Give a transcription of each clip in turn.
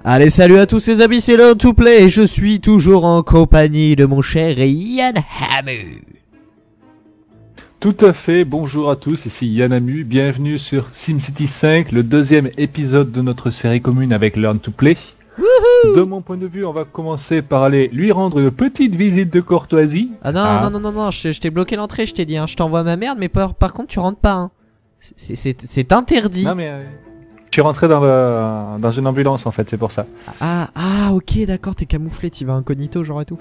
Allez, salut à tous les amis, c'est Learn to Play et je suis toujours en compagnie de mon cher Yann Hamu. Tout à fait, bonjour à tous, ici Yann Hamu, bienvenue sur SimCity 5, le deuxième épisode de notre série commune avec Learn to Play. De mon point de vue, on va commencer par aller lui rendre une petite visite de courtoisie. Ah non, je t'ai bloqué l'entrée, je t'ai dit, hein, je t'envoie ma merde, mais par contre tu rentres pas. Hein. C'est interdit. Non mais je suis rentré dans une ambulance en fait, c'est pour ça. Ah ok, d'accord, t'es camouflé, t'y vas incognito genre et tout.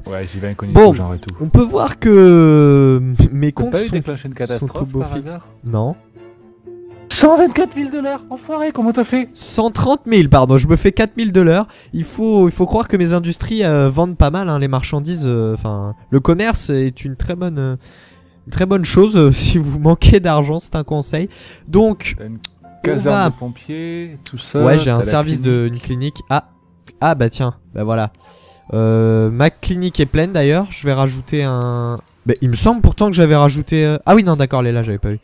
Ouais, j'y vais incognito bon, genre et tout. On peut voir que mes comptes T'as pas eu sont, déclenché une catastrophe par hasard? Non. 124 000 $, enfoiré, comment t'as fait? 130 000, pardon, je me fais 4 000 $. Il faut croire que mes industries vendent pas mal, hein, les marchandises. Enfin, le commerce est une très bonne chose. Si vous manquez d'argent, c'est un conseil. Donc, une caserne de pompiers, tout ça. Ouais, j'ai un service d'une clinique. Ah bah tiens, bah voilà. Ma clinique est pleine d'ailleurs. Je vais rajouter un. Bah, il me semble pourtant que j'avais rajouté. Ah oui, non, d'accord, elle est là, j'avais pas vu.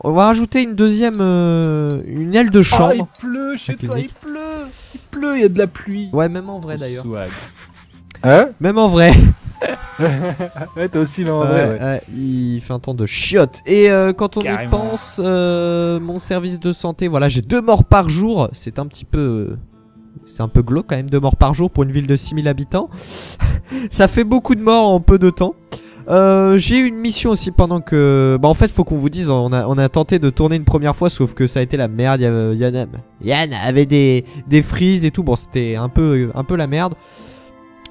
On va rajouter une deuxième, une aile de chambre. Ah, il pleut chez toi, il pleut, il y a de la pluie. Ouais, même en vrai d'ailleurs. Hein? Même en vrai. Ouais, t'as aussi même en vrai. Ouais. Il fait un temps de chiotte. Et quand on Carrément. y pense, mon service de santé, voilà, j'ai 2 morts par jour. C'est un petit peu. C'est un peu glauque quand même, 2 morts par jour pour une ville de 6000 habitants. Ça fait beaucoup de morts en peu de temps. J'ai eu une mission aussi pendant que... Bah en fait faut qu'on vous dise, on a tenté de tourner une première fois, sauf que ça a été la merde. Yann avait des freezes et tout, bon c'était un peu la merde.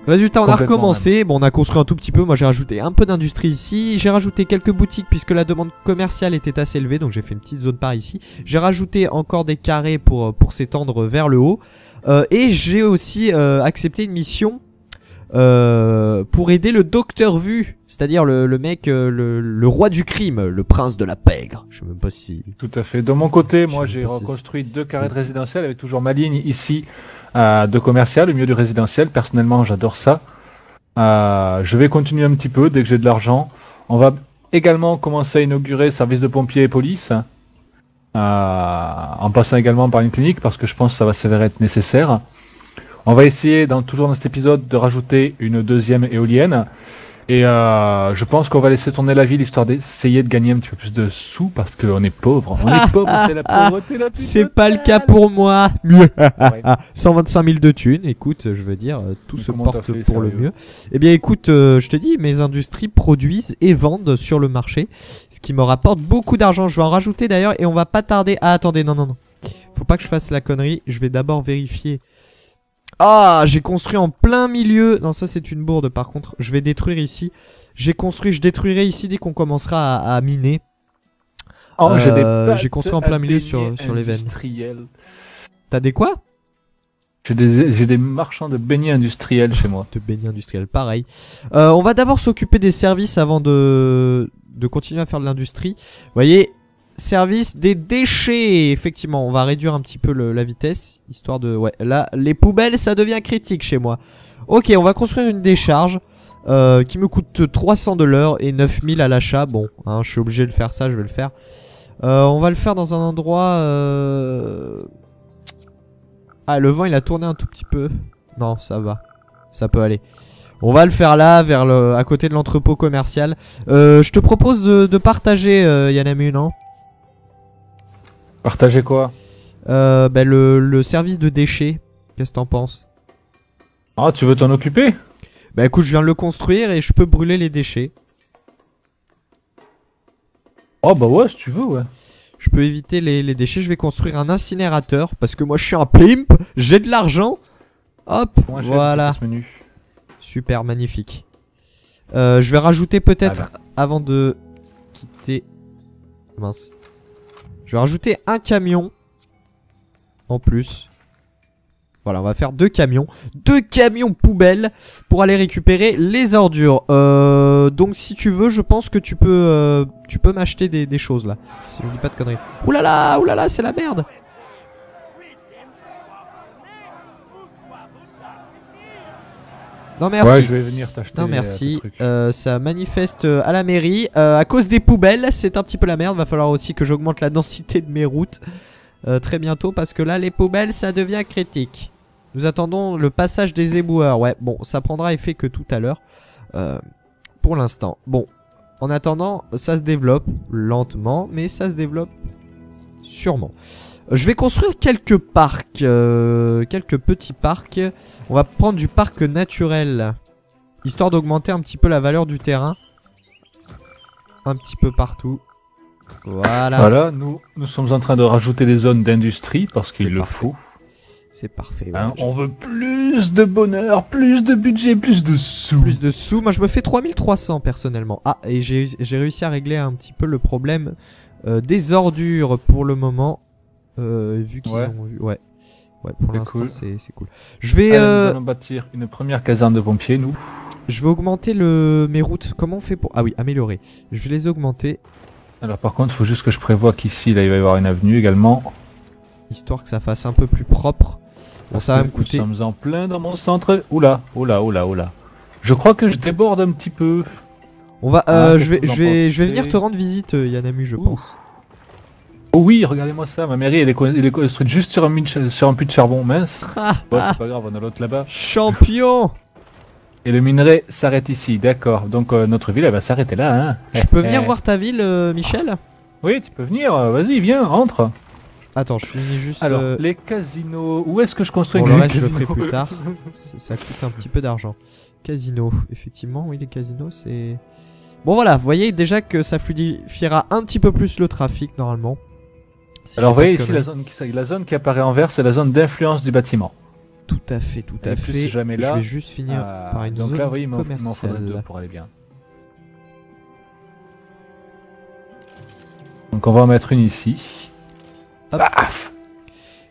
Résultat, on a recommencé, bon on a construit un tout petit peu, moi j'ai rajouté un peu d'industrie ici. J'ai rajouté quelques boutiques puisque la demande commerciale était assez élevée, donc j'ai fait une petite zone par ici. J'ai rajouté encore des carrés pour s'étendre vers le haut. Et j'ai aussi accepté une mission pour aider le docteur Vu, c'est-à-dire le mec, le roi du crime, le prince de la pègre. Je sais même pas si... Tout à fait. De mon côté, moi j'ai reconstruit 2 carrés de résidentiel avec toujours ma ligne ici de commercial au milieu du résidentiel. Personnellement, j'adore ça. Je vais continuer un petit peu dès que j'ai de l'argent. On va également commencer à inaugurer service de pompiers et police. En passant également par une clinique parce que je pense que ça va s'avérer être nécessaire. On va essayer, toujours dans cet épisode, de rajouter une deuxième éolienne. Et je pense qu'on va laisser tourner la ville histoire d'essayer de gagner un petit peu plus de sous parce qu'on est pauvre. On est pauvre, c'est la pauvreté la plus C'est totale. pas le cas pour moi. 125 000 de thunes, écoute, je veux dire, tout se porte pour le mieux. Eh bien écoute, je te dis, mes industries produisent et vendent sur le marché, ce qui me rapporte beaucoup d'argent. Je vais en rajouter d'ailleurs et on va pas tarder. Ah attendez, non. Faut pas que je fasse la connerie, je vais d'abord vérifier. Ah, j'ai construit en plein milieu. Non, ça c'est une bourde par contre. Je vais détruire ici. Je détruirai ici dès qu'on commencera à miner. Oh, j'ai construit en plein milieu sur les veines. T'as des quoi? J'ai des marchands de beignets industriels chez moi. De beignets industriels, pareil. On va d'abord s'occuper des services avant de continuer à faire de l'industrie. Vous voyez, service des déchets. Effectivement, on va réduire un petit peu la vitesse, histoire de... Ouais, là, les poubelles, ça devient critique chez moi. Ok, on va construire une décharge qui me coûte 300 $ et 9000 à l'achat. Bon, hein, je suis obligé de faire ça, je vais le faire. On va le faire dans un endroit... Ah, le vent, il a tourné un tout petit peu. Non, ça va. Ça peut aller. On va le faire là, à côté de l'entrepôt commercial. Je te propose de partager, Yann Hamu, non? Partager quoi? Bah, le service de déchets. Qu'est-ce que t'en penses? Ah, tu veux t'en occuper? Bah écoute, je viens de le construire et je peux brûler les déchets. Oh bah ouais, si tu veux, ouais. Je peux éviter les déchets. Je vais construire un incinérateur parce que moi je suis un pimp. J'ai de l'argent. Hop, moi, voilà. Super, magnifique. Je vais rajouter peut-être avant de quitter... Mince. Je vais rajouter un camion en plus. Voilà, on va faire 2 camions. 2 camions poubelles pour aller récupérer les ordures. Donc si tu veux, je pense que tu peux m'acheter des choses là. Si je ne dis pas de conneries. Oulala, c'est la merde. Non merci. Ouais, je vais venir t'acheter. Non merci. Ça manifeste à la mairie. À cause des poubelles, c'est un petit peu la merde. Va falloir aussi que j'augmente la densité de mes routes. très bientôt parce que là les poubelles ça devient critique. Nous attendons le passage des éboueurs. Ouais, bon, ça prendra effet que tout à l'heure. Pour l'instant. Bon, en attendant, ça se développe lentement, mais ça se développe sûrement. Je vais construire quelques parcs, quelques petits parcs. On va prendre du parc naturel, histoire d'augmenter un petit peu la valeur du terrain. Un petit peu partout. Voilà. Voilà, nous sommes en train de rajouter des zones d'industrie parce qu'il le faut. C'est parfait. Ouais, hein, on veut plus de bonheur, plus de budget, plus de sous. Plus de sous. Moi, je me fais 3300 personnellement. Ah, et j'ai réussi à régler un petit peu le problème des ordures pour le moment. Vu qu'ils ont eu... Ouais, pour l'instant, c'est cool. Je vais... Allez, nous allons bâtir une première caserne de pompiers, nous. Je vais augmenter mes routes. Comment on fait pour... Ah oui, améliorer. Je vais les augmenter. Alors par contre, il faut juste que je prévoie qu'ici, là, il va y avoir une avenue également. Histoire que ça fasse un peu plus propre. Bon, ça va me coûter... Nous sommes en plein dans mon centre. Oula. Je crois que je déborde un petit peu. On va... je vais venir te rendre visite, Yanamu, je pense. Oh oui, regardez-moi ça. Ma mairie, elle est construite juste sur un puits de charbon. Mince. Ouais, c'est pas grave, on a l'autre là-bas. Champion. Et le minerai s'arrête ici, d'accord. Donc notre ville, elle va s'arrêter là. Hein. Je peux venir voir ta ville, Michel? Oui, tu peux venir. Vas-y, viens, rentre. Attends, je finis juste... Alors, les casinos... Où est-ce que je construis le reste, je le ferai plus tard. Ça coûte un petit peu d'argent. Casino, effectivement, oui, les casinos, c'est... Bon, voilà, vous voyez déjà que ça fluidifiera un petit peu plus le trafic, normalement. Si alors, vous voyez ici, la zone qui apparaît en vert, c'est la zone d'influence du bâtiment. Tout à fait, tout à fait. Jamais là, je vais juste finir par une zone là, oui, il m'en commerciale. faudrait 2 pour aller bien. Donc on va en mettre une ici. Paf.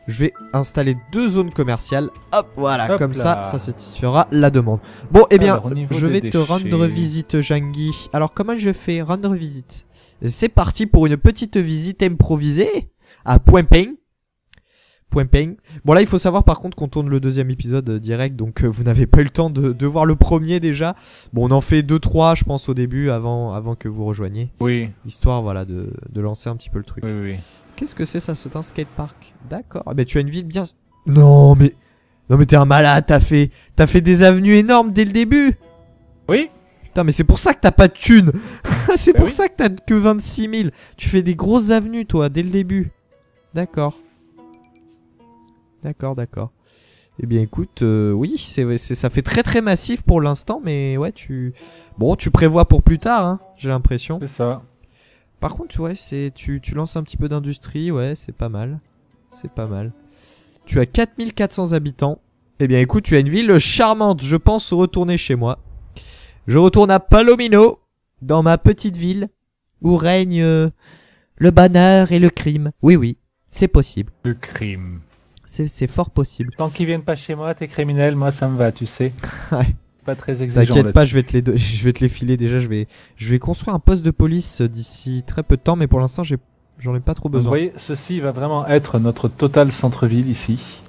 Je vais installer 2 zones commerciales. Hop, voilà, hop comme là. Ça satisfera la demande. Bon, eh bien, alors, je vais te rendre visite, Jangui. Alors, comment je fais rendre visite? C'est parti pour une petite visite improvisée à Point Ping. Bon, là, il faut savoir par contre qu'on tourne le 2e épisode direct, donc vous n'avez pas eu le temps de voir le premier déjà. Bon, on en fait 2-3, je pense, au début, avant que vous rejoigniez. Oui. Histoire, voilà, de lancer un petit peu le truc. Oui. Qu'est-ce que c'est ça? C'est un skatepark. D'accord. Ah, mais tu as une ville bien... Non, mais t'es un malade, t'as fait des avenues énormes dès le début. Oui. Putain, mais c'est pour ça que t'as pas de thunes. C'est pour ça que t'as que 26 000. Tu fais des grosses avenues, toi, dès le début. D'accord. Eh bien, écoute, oui, ça fait très très massif pour l'instant, mais ouais, Bon, tu prévois pour plus tard, hein, j'ai l'impression. C'est ça. Par contre, ouais, tu lances un petit peu d'industrie, ouais, c'est pas mal. Tu as 4400 habitants. Eh bien, écoute, tu as une ville charmante. Je pense retourner chez moi. Je retourne à Palomino, dans ma petite ville, où règne le bonheur et le crime. Oui, c'est possible. Le crime. C'est fort possible. Tant qu'ils viennent pas chez moi, t'es criminel, moi ça me va, tu sais. Ouais. Pas très exigeant. T'inquiète pas, je vais te les filer déjà. Je vais construire un poste de police d'ici très peu de temps, mais pour l'instant j'en ai pas trop besoin. Vous voyez, ceci va vraiment être notre total centre-ville ici,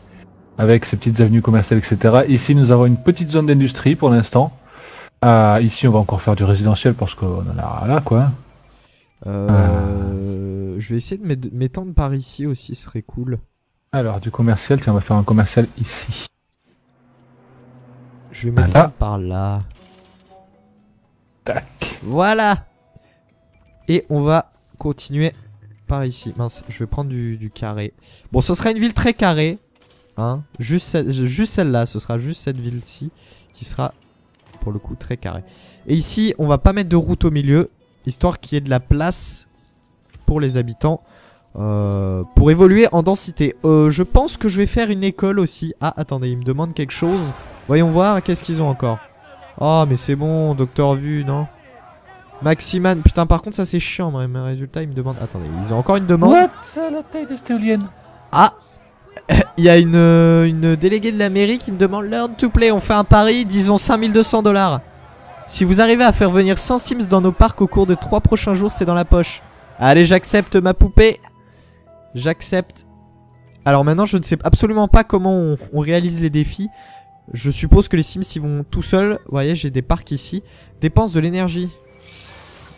avec ses petites avenues commerciales, etc. Ici nous avons une petite zone d'industrie pour l'instant. Ici on va encore faire du résidentiel parce qu'on en a là quoi. Je vais essayer de m'étendre par ici aussi, ce serait cool. Alors du commercial, tiens on va faire un commercial ici. Je vais m'étendre par là. Tac. Voilà. Et on va continuer par ici. Mince, je vais prendre du carré. Bon, ce sera une ville très carrée. Hein, juste celle-là, ce sera juste cette ville-ci qui sera pour le coup très carrée. Et ici, on va pas mettre de route au milieu, histoire qu'il y ait de la place pour les habitants. Pour évoluer en densité. Je pense que je vais faire une école aussi. Ah, attendez, il me demande quelque chose. Voyons voir, qu'est-ce qu'ils ont encore. Oh, mais c'est bon, Docteur Vu, non? Maximan, putain, par contre, ça c'est chiant. Mais résultat, il me demande. Attendez, ils ont encore une demande. What? La taille de cette éolienne. Ah, il y a une déléguée de la mairie qui me demande Learn to play. On fait un pari, disons 5200 $. Si vous arrivez à faire venir 100 Sims dans nos parcs au cours de 3 prochains jours, c'est dans la poche. Allez, j'accepte ma poupée. J'accepte. Alors maintenant, je ne sais absolument pas comment on réalise les défis. Je suppose que les Sims ils vont tout seuls. Vous voyez, j'ai des parcs ici. Dépense de l'énergie.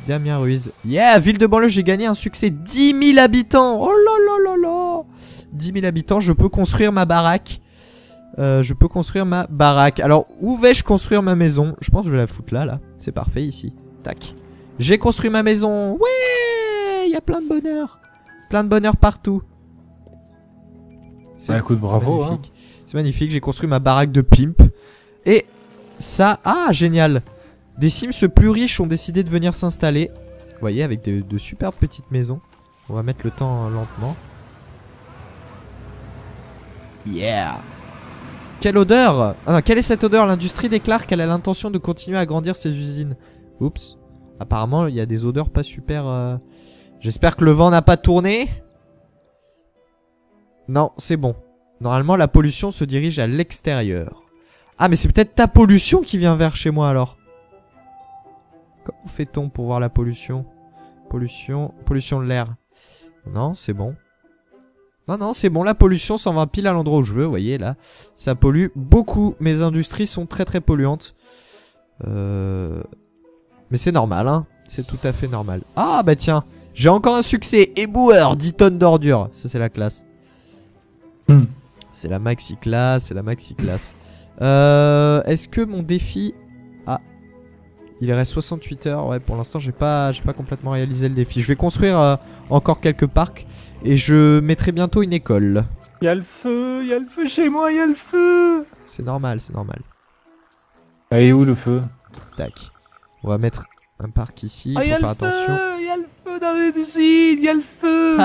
Damien Ruiz. Yeah, ville de banlieue, j'ai gagné un succès. 10 000 habitants. Oh là là là là. 000 habitants, je peux construire ma baraque. Alors, où vais-je construire ma maison? Je pense que je vais la foutre là, là. C'est parfait, ici. Tac. J'ai construit ma maison. Ouais, il y a plein de bonheur. Plein de bonheur partout. Bah, écoute, bravo. Hein. C'est magnifique, j'ai construit ma baraque de pimp. Et ça... Ah, génial. Des Sims plus riches ont décidé de venir s'installer. Vous voyez, avec de superbes petites maisons. On va mettre le temps lentement. Yeah. Quelle odeur! Ah non, quelle est cette odeur? L'industrie déclare qu'elle a l'intention de continuer à agrandir ses usines. Oups. Apparemment, il y a des odeurs pas super... J'espère que le vent n'a pas tourné. Non, c'est bon. Normalement, la pollution se dirige à l'extérieur. Ah, mais c'est peut-être ta pollution qui vient vers chez moi, alors. Comment fait-on pour voir la pollution? Pollution de l'air. Non, c'est bon. Non, c'est bon, la pollution s'en va pile à l'endroit où je veux, vous voyez, là. Ça pollue beaucoup. Mes industries sont très très polluantes. Mais c'est normal, hein. C'est tout à fait normal. Ah, bah tiens, j'ai encore un succès. Éboueur, 10 tonnes d'ordures. Ça, c'est la classe. C'est la maxi classe, Est-ce que mon défi... Ah, il reste 68 heures. Ouais, pour l'instant, j'ai pas complètement réalisé le défi. Je vais construire encore quelques parcs. Et je mettrai bientôt une école. Il y a le feu chez moi, il y a le feu. C'est normal, c'est normal. Ah, et où le feu? Tac. On va mettre un parc ici, faut faire attention. Il y a le feu dans les usines, il y a le feu.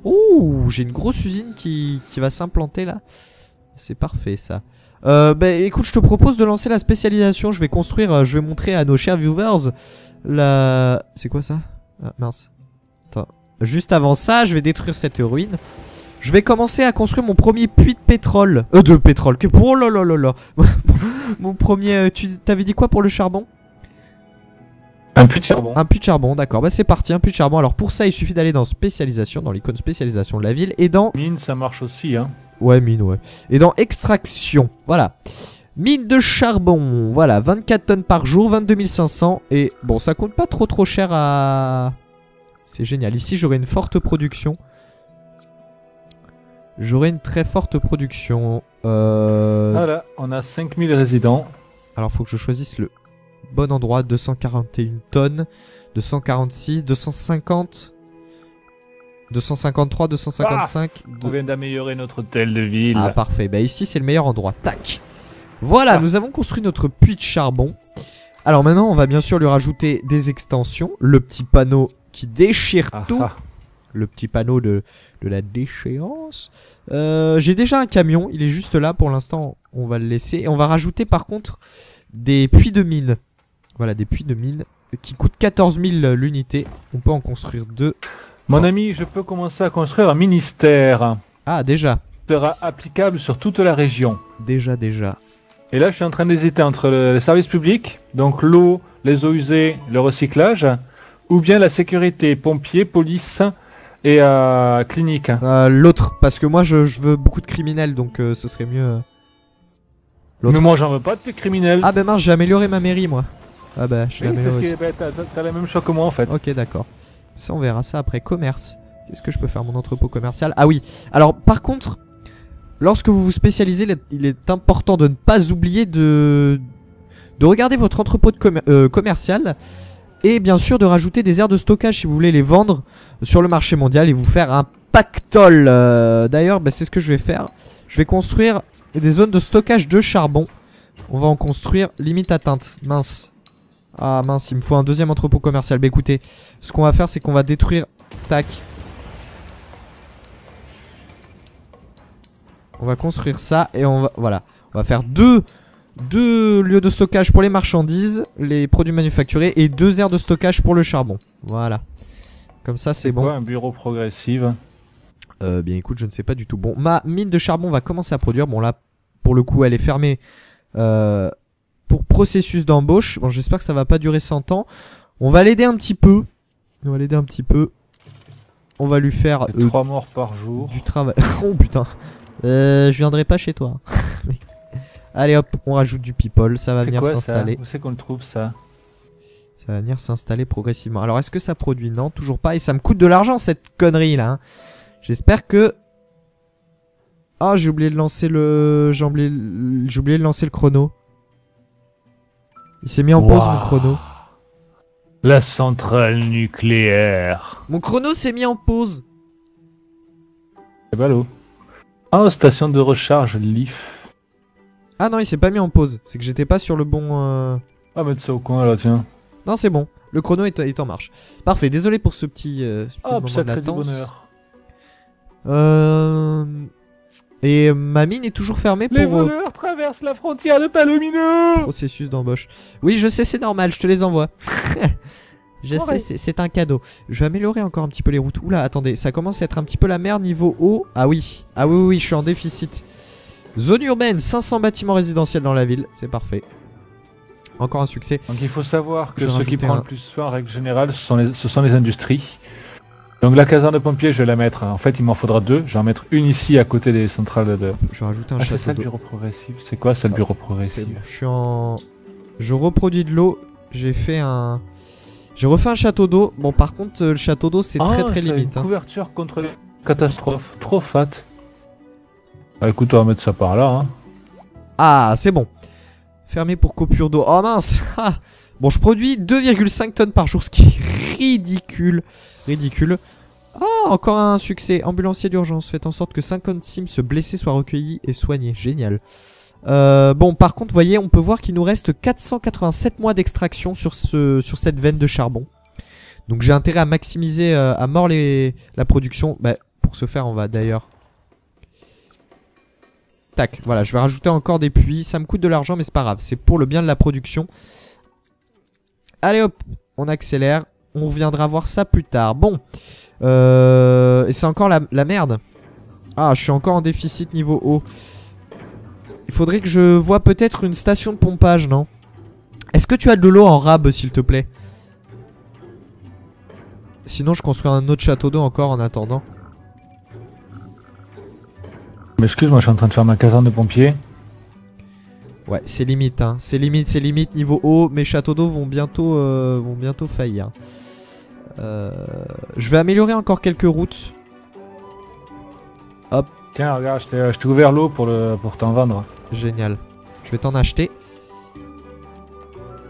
Ouh, j'ai une grosse usine qui va s'implanter là. C'est parfait ça. Bah écoute, je te propose de lancer la spécialisation. Je vais construire, je vais montrer à nos chers viewers la... C'est quoi ça? Ah mince. Attends. Juste avant ça, je vais détruire cette ruine. Je vais commencer à construire mon premier puits de pétrole. De pétrole. Que pour... Oh là là là là. Mon premier... Tu t'avais dit quoi pour le charbon? Un puits de charbon. Un puits de charbon, d'accord. Bah c'est parti, un puits de charbon. Alors pour ça, il suffit d'aller dans spécialisation, dans l'icône spécialisation de la ville. Et dans... Mine, ça marche aussi, hein. Ouais, mine, ouais. Et dans extraction, voilà. Mine de charbon, voilà. 24 tonnes par jour, 22 500. Et bon, ça coûte pas trop cher à... C'est génial. Ici, j'aurai une forte production. J'aurai une très forte production. Voilà, on a 5000 résidents. Alors, faut que je choisisse le bon endroit. 241 tonnes. 246, 250... 253, 255... On vient d'améliorer notre hôtel de ville. Ah, parfait. Bah ici, c'est le meilleur endroit. Tac. Voilà, nous avons construit notre puits de charbon. Alors maintenant, on va bien sûr lui rajouter des extensions. Le petit panneau qui déchire tout. Le petit panneau de la déchéance. J'ai déjà un camion, il est juste là pour l'instant, on va le laisser. Et on va rajouter par contre des puits de mine. Voilà, des puits de mine qui coûtent 14 000 l'unité. On peut en construire 2. Mon ami, je peux commencer à construire un ministère. Ah, déjà. Sera applicable sur toute la région. Déjà. Et là, je suis en train d'hésiter entre le service public, donc l'eau, les eaux usées, le recyclage, ou bien la sécurité, pompiers, police et clinique. L'autre, parce que moi je veux beaucoup de criminels, donc ce serait mieux. Mais moi j'en veux pas de tes criminels. Ah bah mince, j'ai amélioré ma mairie moi. Ah bah je l'ai amélioré. T'as la même chose que moi en fait. Ok, d'accord. Ça on verra ça après. Commerce. Qu'est-ce que je peux faire? Mon entrepôt commercial. Ah oui. Alors par contre, lorsque vous vous spécialisez, il est important de ne pas oublier de regarder votre entrepôt commercial. Et bien sûr de rajouter des aires de stockage si vous voulez les vendre sur le marché mondial et vous faire un pactole. D'ailleurs, bah, c'est ce que je vais faire. Je vais construire des zones de stockage de charbon. On va en construire limite atteinte. Mince. Ah mince, il me faut un deuxième entrepôt commercial. Bah écoutez, ce qu'on va faire c'est qu'on va détruire... Tac. On va construire ça et on va... Voilà. On va faire deux lieux de stockage pour les marchandises, les produits manufacturés et 2 aires de stockage pour le charbon. Voilà. Comme ça c'est bon. Quoi, un bureau progressif? Bien écoute, je ne sais pas du tout. Bon, ma mine de charbon va commencer à produire. Bon là, pour le coup, elle est fermée pour processus d'embauche. Bon, j'espère que ça va pas durer 100 ans. On va l'aider un petit peu. On va lui faire 3 morts par jour. Du travail. Oh putain. Je viendrai pas chez toi. Allez hop, on rajoute du people, ça va venir s'installer. Où c'est qu'on le trouve ça? Ça va venir s'installer progressivement. Alors est-ce que ça produit? Non, toujours pas. Et ça me coûte de l'argent cette connerie là. Hein. J'espère que Ah, j'ai oublié de lancer le... J'ai oublié de lancer le chrono. Il s'est mis en pause, mon chrono. La centrale nucléaire. Mon chrono s'est mis en pause. C'est ballot. Ah, station de recharge, Leaf. Ah non, il s'est pas mis en pause. C'est que j'étais pas sur le bon... Ah, mettre ça au coin là, tiens. Non, c'est bon. Le chrono est en marche. Parfait, désolé pour ce petit moment de sacré du latence. bonheur. Et ma mine est toujours fermée Les pour voleurs traversent la frontière de Palomino. processus d'embauche. Oui, je sais, c'est normal, je te les envoie. Je sais, c'est un cadeau. Je vais améliorer encore un petit peu les routes. Oula, attendez, ça commence à être un petit peu la merde niveau eau. Ah oui, oui, je suis en déficit. Zone urbaine, 500 bâtiments résidentiels dans la ville, c'est parfait. Encore un succès. Donc il faut savoir que Je vais ce qui rajouter prend un- le plus feu en règle générale, ce sont les industries. Donc la caserne de pompiers, je vais la mettre. En fait, il m'en faudra deux. Je vais en mettre une ici à côté des centrales de. Je vais rajouter un Ah, c'est ça château le d'eau. bureau progressif. C'est quoi ça le bureau C'est progressif? bon, je suis en... Je reproduis de l'eau. J'ai fait un... J'ai refait un château d'eau. Bon, par contre, le château d'eau, c'est très j'avais limite. Une Hein. couverture contre les catastrophes. Trop fat. Bah écoute, on va mettre ça par là. Hein. Ah, c'est bon. Fermé pour coupure d'eau. Oh mince. Ah. Bon, je produis 2,5 tonnes par jour, ce qui est ridicule. Ridicule. Ah, encore un succès. Ambulancier d'urgence. Faites en sorte que 50 Sims blessés soient recueillis et soignés. Génial. Bon, par contre, vous voyez, on peut voir qu'il nous reste 487 mois d'extraction sur cette veine de charbon. Donc j'ai intérêt à maximiser à mort la production. Bah, pour ce faire, on va d'ailleurs... Tac, voilà, je vais rajouter encore des puits. Ça me coûte de l'argent, mais c'est pas grave. C'est pour le bien de la production. Allez hop, on accélère. On reviendra voir ça plus tard. Bon. Et c'est encore la merde. Ah, je suis encore en déficit niveau eau. Il faudrait que je voie peut-être une station de pompage, non? Est-ce que tu as de l'eau en rab, s'il te plaît? Sinon, je construis un autre château d'eau encore en attendant. Mais excuse-moi, je suis en train de faire ma caserne de pompiers. Ouais, c'est limite, hein. C'est limite niveau eau. Mes châteaux d'eau vont bientôt faillir. Je vais améliorer encore quelques routes. Hop, Tiens, regarde, je t'ai ouvert l'eau pour t'en vendre. génial. Je vais t'en acheter.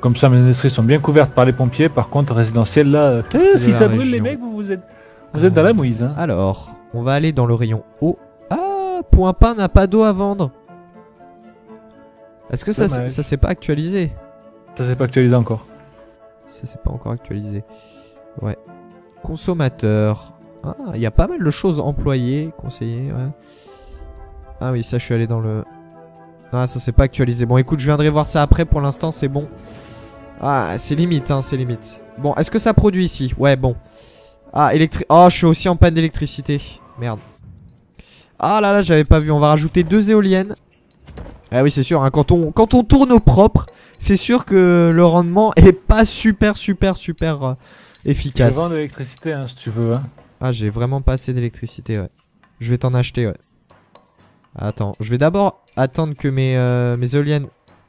Comme ça, mes industries sont bien couvertes par les pompiers. Par contre, résidentiel, là, si la ça brûle, les région. mecs, vous êtes dans la mouise. Hein. Alors, on va aller dans le rayon eau. Ah, Point Pain n'a pas d'eau à vendre. Est-ce que ça Dommage. s'est pas actualisé? Ça, c'est pas actualisé encore. Ça c'est pas encore actualisé. Ouais. Consommateur. Ah, il y a pas mal de choses. Employés, conseillers, ouais. Ah oui, ça je suis allé dans le... Ah, ça c'est pas actualisé. Bon, écoute, je viendrai voir ça après. Pour l'instant, c'est bon. Ah, c'est limite, hein, c'est limite. Bon, est-ce que ça produit ici? Ouais, bon. Ah, oh, je suis aussi en panne d'électricité. Merde. Ah là là, j'avais pas vu. On va rajouter 2 éoliennes. Ah oui, c'est sûr, hein, quand on tourne au propre, c'est sûr que le rendement est pas super efficace. Je vends de l'électricité, hein, si tu veux. Hein. Ah, j'ai vraiment pas assez d'électricité, ouais. Je vais t'en acheter, ouais. Attends, je vais d'abord attendre que mes éoliennes...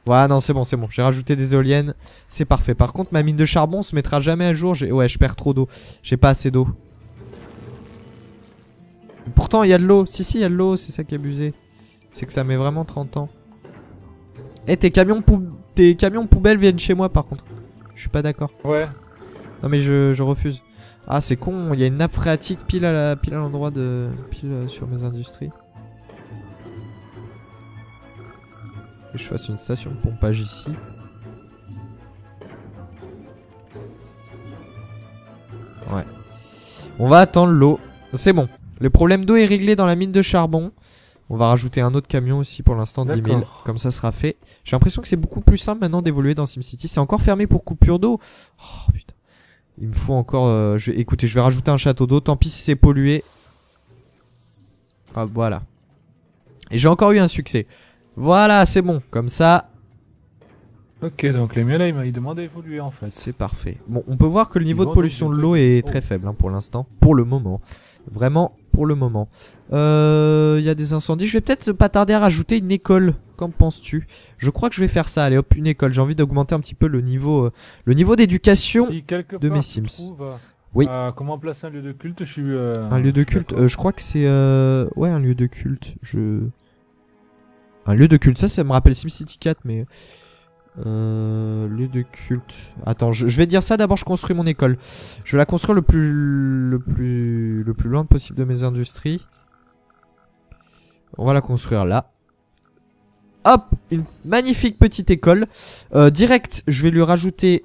Ouais, non, c'est bon. J'ai rajouté des éoliennes. C'est parfait. Par contre, ma mine de charbon se mettra jamais à jour. Ouais, je perds trop d'eau. J'ai pas assez d'eau. Pourtant, il y a de l'eau. Si, il y a de l'eau. C'est ça qui est abusé. C'est que ça met vraiment 30 ans. Eh, tes camions poubelles viennent chez moi, par contre. Je suis pas d'accord. Ouais. Non, mais je refuse. Ah, c'est con. Il y a une nappe phréatique pile à l'endroit de... Pile sur mes industries. Que je fasse une station de pompage ici. Ouais. On va attendre l'eau. C'est bon. Le problème d'eau est réglé dans la mine de charbon. On va rajouter un autre camion aussi pour l'instant, 10 000. Comme ça sera fait. J'ai l'impression que c'est beaucoup plus simple maintenant d'évoluer dans SimCity. C'est encore fermé pour coupure d'eau. Oh putain. Il me faut encore... Écoutez, je vais rajouter un château d'eau. Tant pis si c'est pollué. Ah, voilà. Et j'ai encore eu un succès. Voilà, c'est bon. Comme ça, Ok, donc les miens là, ils demandent d'évoluer en fait. c'est parfait. Bon, on peut voir que le niveau Ils de vont pollution donc de du l'eau coup- est Oh. très faible, hein, pour l'instant. Pour le moment. Vraiment, pour le moment. Il y a des incendies. Je vais peut-être pas tarder à rajouter une école. Qu'en penses-tu? Je crois que je vais faire ça. Allez hop, une école. J'ai envie d'augmenter un petit peu le niveau d'éducation. Si quelque de part mes tu Sims. trouves, Oui. comment placer un lieu de culte, je suis. Un lieu de je suis culte. d'accord. Je crois que c'est... Ouais, un lieu de culte. Un lieu de culte, ça me rappelle SimCity 4, mais... lieu de culte... Attends, je vais dire ça, d'abord je construis mon école. Je vais la construire le plus loin possible de mes industries. On va la construire là. Hop, une magnifique petite école. Direct, je vais lui rajouter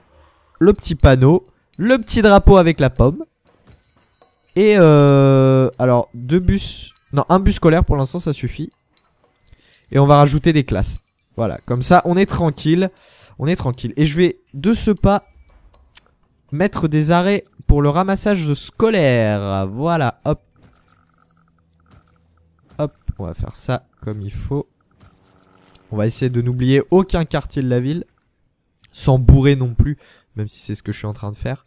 le petit panneau, le petit drapeau avec la pomme. Et alors, 2 bus... Non, un bus scolaire pour l'instant, ça suffit. Et on va rajouter des classes. Voilà, comme ça, on est tranquille. On est tranquille. Et je vais, de ce pas, mettre des arrêts pour le ramassage scolaire. Voilà, hop. Hop, on va faire ça comme il faut. On va essayer de n'oublier aucun quartier de la ville. Sans bourrer non plus, même si c'est ce que je suis en train de faire.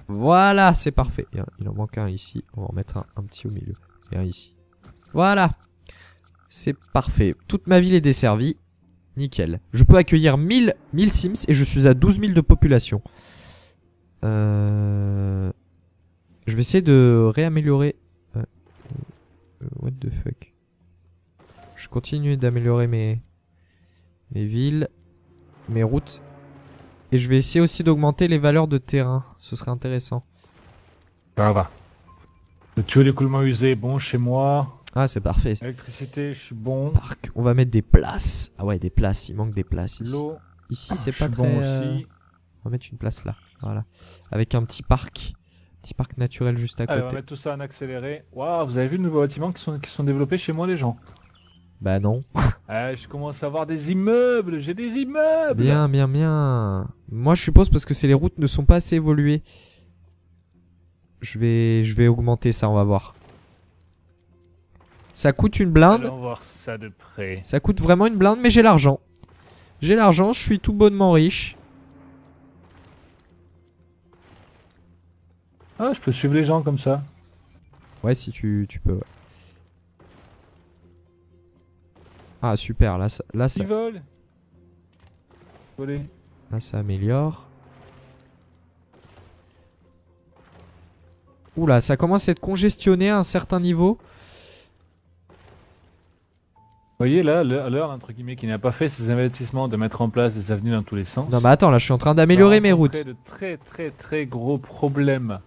Voilà, c'est parfait. Il en manque un ici. On va en mettre un petit au milieu. Et un ici. Voilà. C'est parfait. Toute ma ville est desservie. Nickel. Je peux accueillir 1000 Sims et je suis à 12 000 de population. Je vais essayer de réaméliorer. What the fuck. Je continue d'améliorer mes villes, mes routes. Et je vais essayer aussi d'augmenter les valeurs de terrain. Ce serait intéressant. Ça va. Le tuyau d'écoulement usé est bon chez moi. Ah, c'est parfait. Électricité, je suis bon. Parc. On va mettre des places. Ah ouais, des places. Il manque des places ici. L'eau. Ici, c'est pas très... bon aussi. On va mettre une place là. Voilà. Avec un petit parc. Petit parc naturel juste à côté. Allez, on va mettre tout ça en accéléré. Waouh, vous avez vu le nouveau bâtiment qui sont développés chez moi, les gens? Bah non. Je commence à avoir des immeubles. J'ai des immeubles. Bien, bien, bien. Moi, je suppose parce que les routes ne sont pas assez évoluées. Je vais augmenter ça, on va voir. Ça coûte une blinde. Allons voir ça de près. Ça coûte vraiment une blinde, mais j'ai l'argent. J'ai l'argent, je suis tout bonnement riche. Ah, je peux suivre les gens comme ça. Ouais, si tu peux. Ouais. Ah, super, là ça... Ils volent. Voler. Là, ça améliore. Oula, ça commence à être congestionné à un certain niveau. Vous voyez là, à l'heure, entre guillemets, qui n'a pas fait ses investissements de mettre en place des avenues dans tous les sens. Non mais attends, là je suis en train d'améliorer mes routes. De très gros problèmes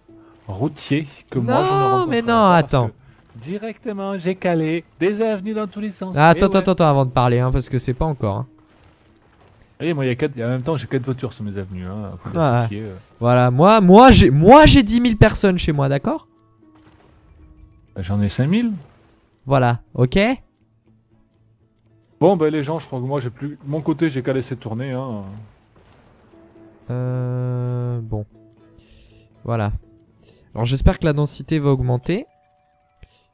routiers que moi je ne Non rencontre mais non, pas attends. Directement, j'ai calé des avenues dans tous les sens. Ah, attends, avant de parler, hein, parce que c'est pas encore. Hein. Vous voyez, moi, en même temps, j'ai 4 voitures sur mes avenues. Hein, voilà, moi j'ai 10 000 personnes chez moi, d'accord? J'en ai 5000. Voilà, ok? Bon, bah les gens, je crois que moi, j'ai plus... Mon côté, j'ai qu'à laisser tourner. Hein. Bon. Voilà. Alors j'espère que la densité va augmenter.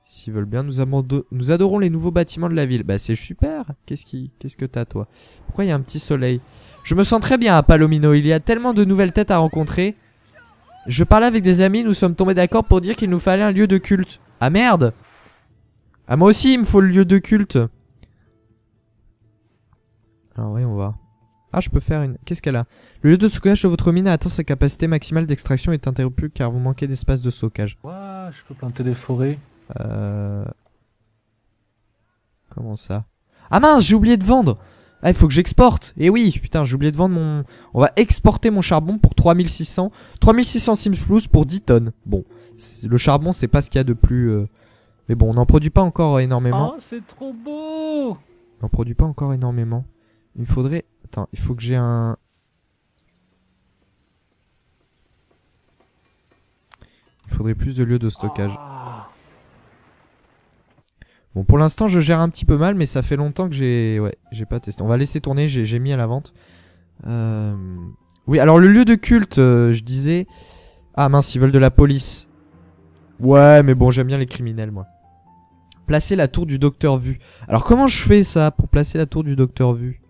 S'ils veulent bien, nous adorons les nouveaux bâtiments de la ville. Bah c'est super. Qu'est-ce que t'as toi? Pourquoi il y a un petit soleil? Je me sens très bien à Palomino. Il y a tellement de nouvelles têtes à rencontrer. Je parlais avec des amis, nous sommes tombés d'accord pour dire qu'il nous fallait un lieu de culte. Ah merde! Ah moi aussi il me faut le lieu de culte. Alors oui on va. Ah je peux faire une... Qu'est-ce qu'elle a? Le lieu de stockage de votre mine a atteint sa capacité maximale d'extraction et est interrompu car vous manquez d'espace de stockage. Ouah, je peux planter des forêts. Comment ça? Ah mince, j'ai oublié de vendre. Ah, il faut que j'exporte. Et oui, putain, j'ai oublié de vendre mon... On va exporter mon charbon pour 3600. 3600 Simflous pour 10 tonnes. Bon, le charbon, c'est pas ce qu'il y a de plus... Mais bon, on n'en produit pas encore énormément. Oh, c'est trop beau! On n'en produit pas encore énormément. Il me faudrait... Attends, il faut que j'ai un... Il faudrait plus de lieux de stockage. Bon, pour l'instant, je gère un petit peu mal, mais ça fait longtemps que j'ai pas testé. On va laisser tourner, j'ai mis à la vente. Oui, alors le lieu de culte, je disais... Ah mince, ils veulent de la police. Ouais, mais bon, j'aime bien les criminels, moi. Placer la tour du docteur Vu. Alors, comment je fais ça pour placer la tour du docteur Vu?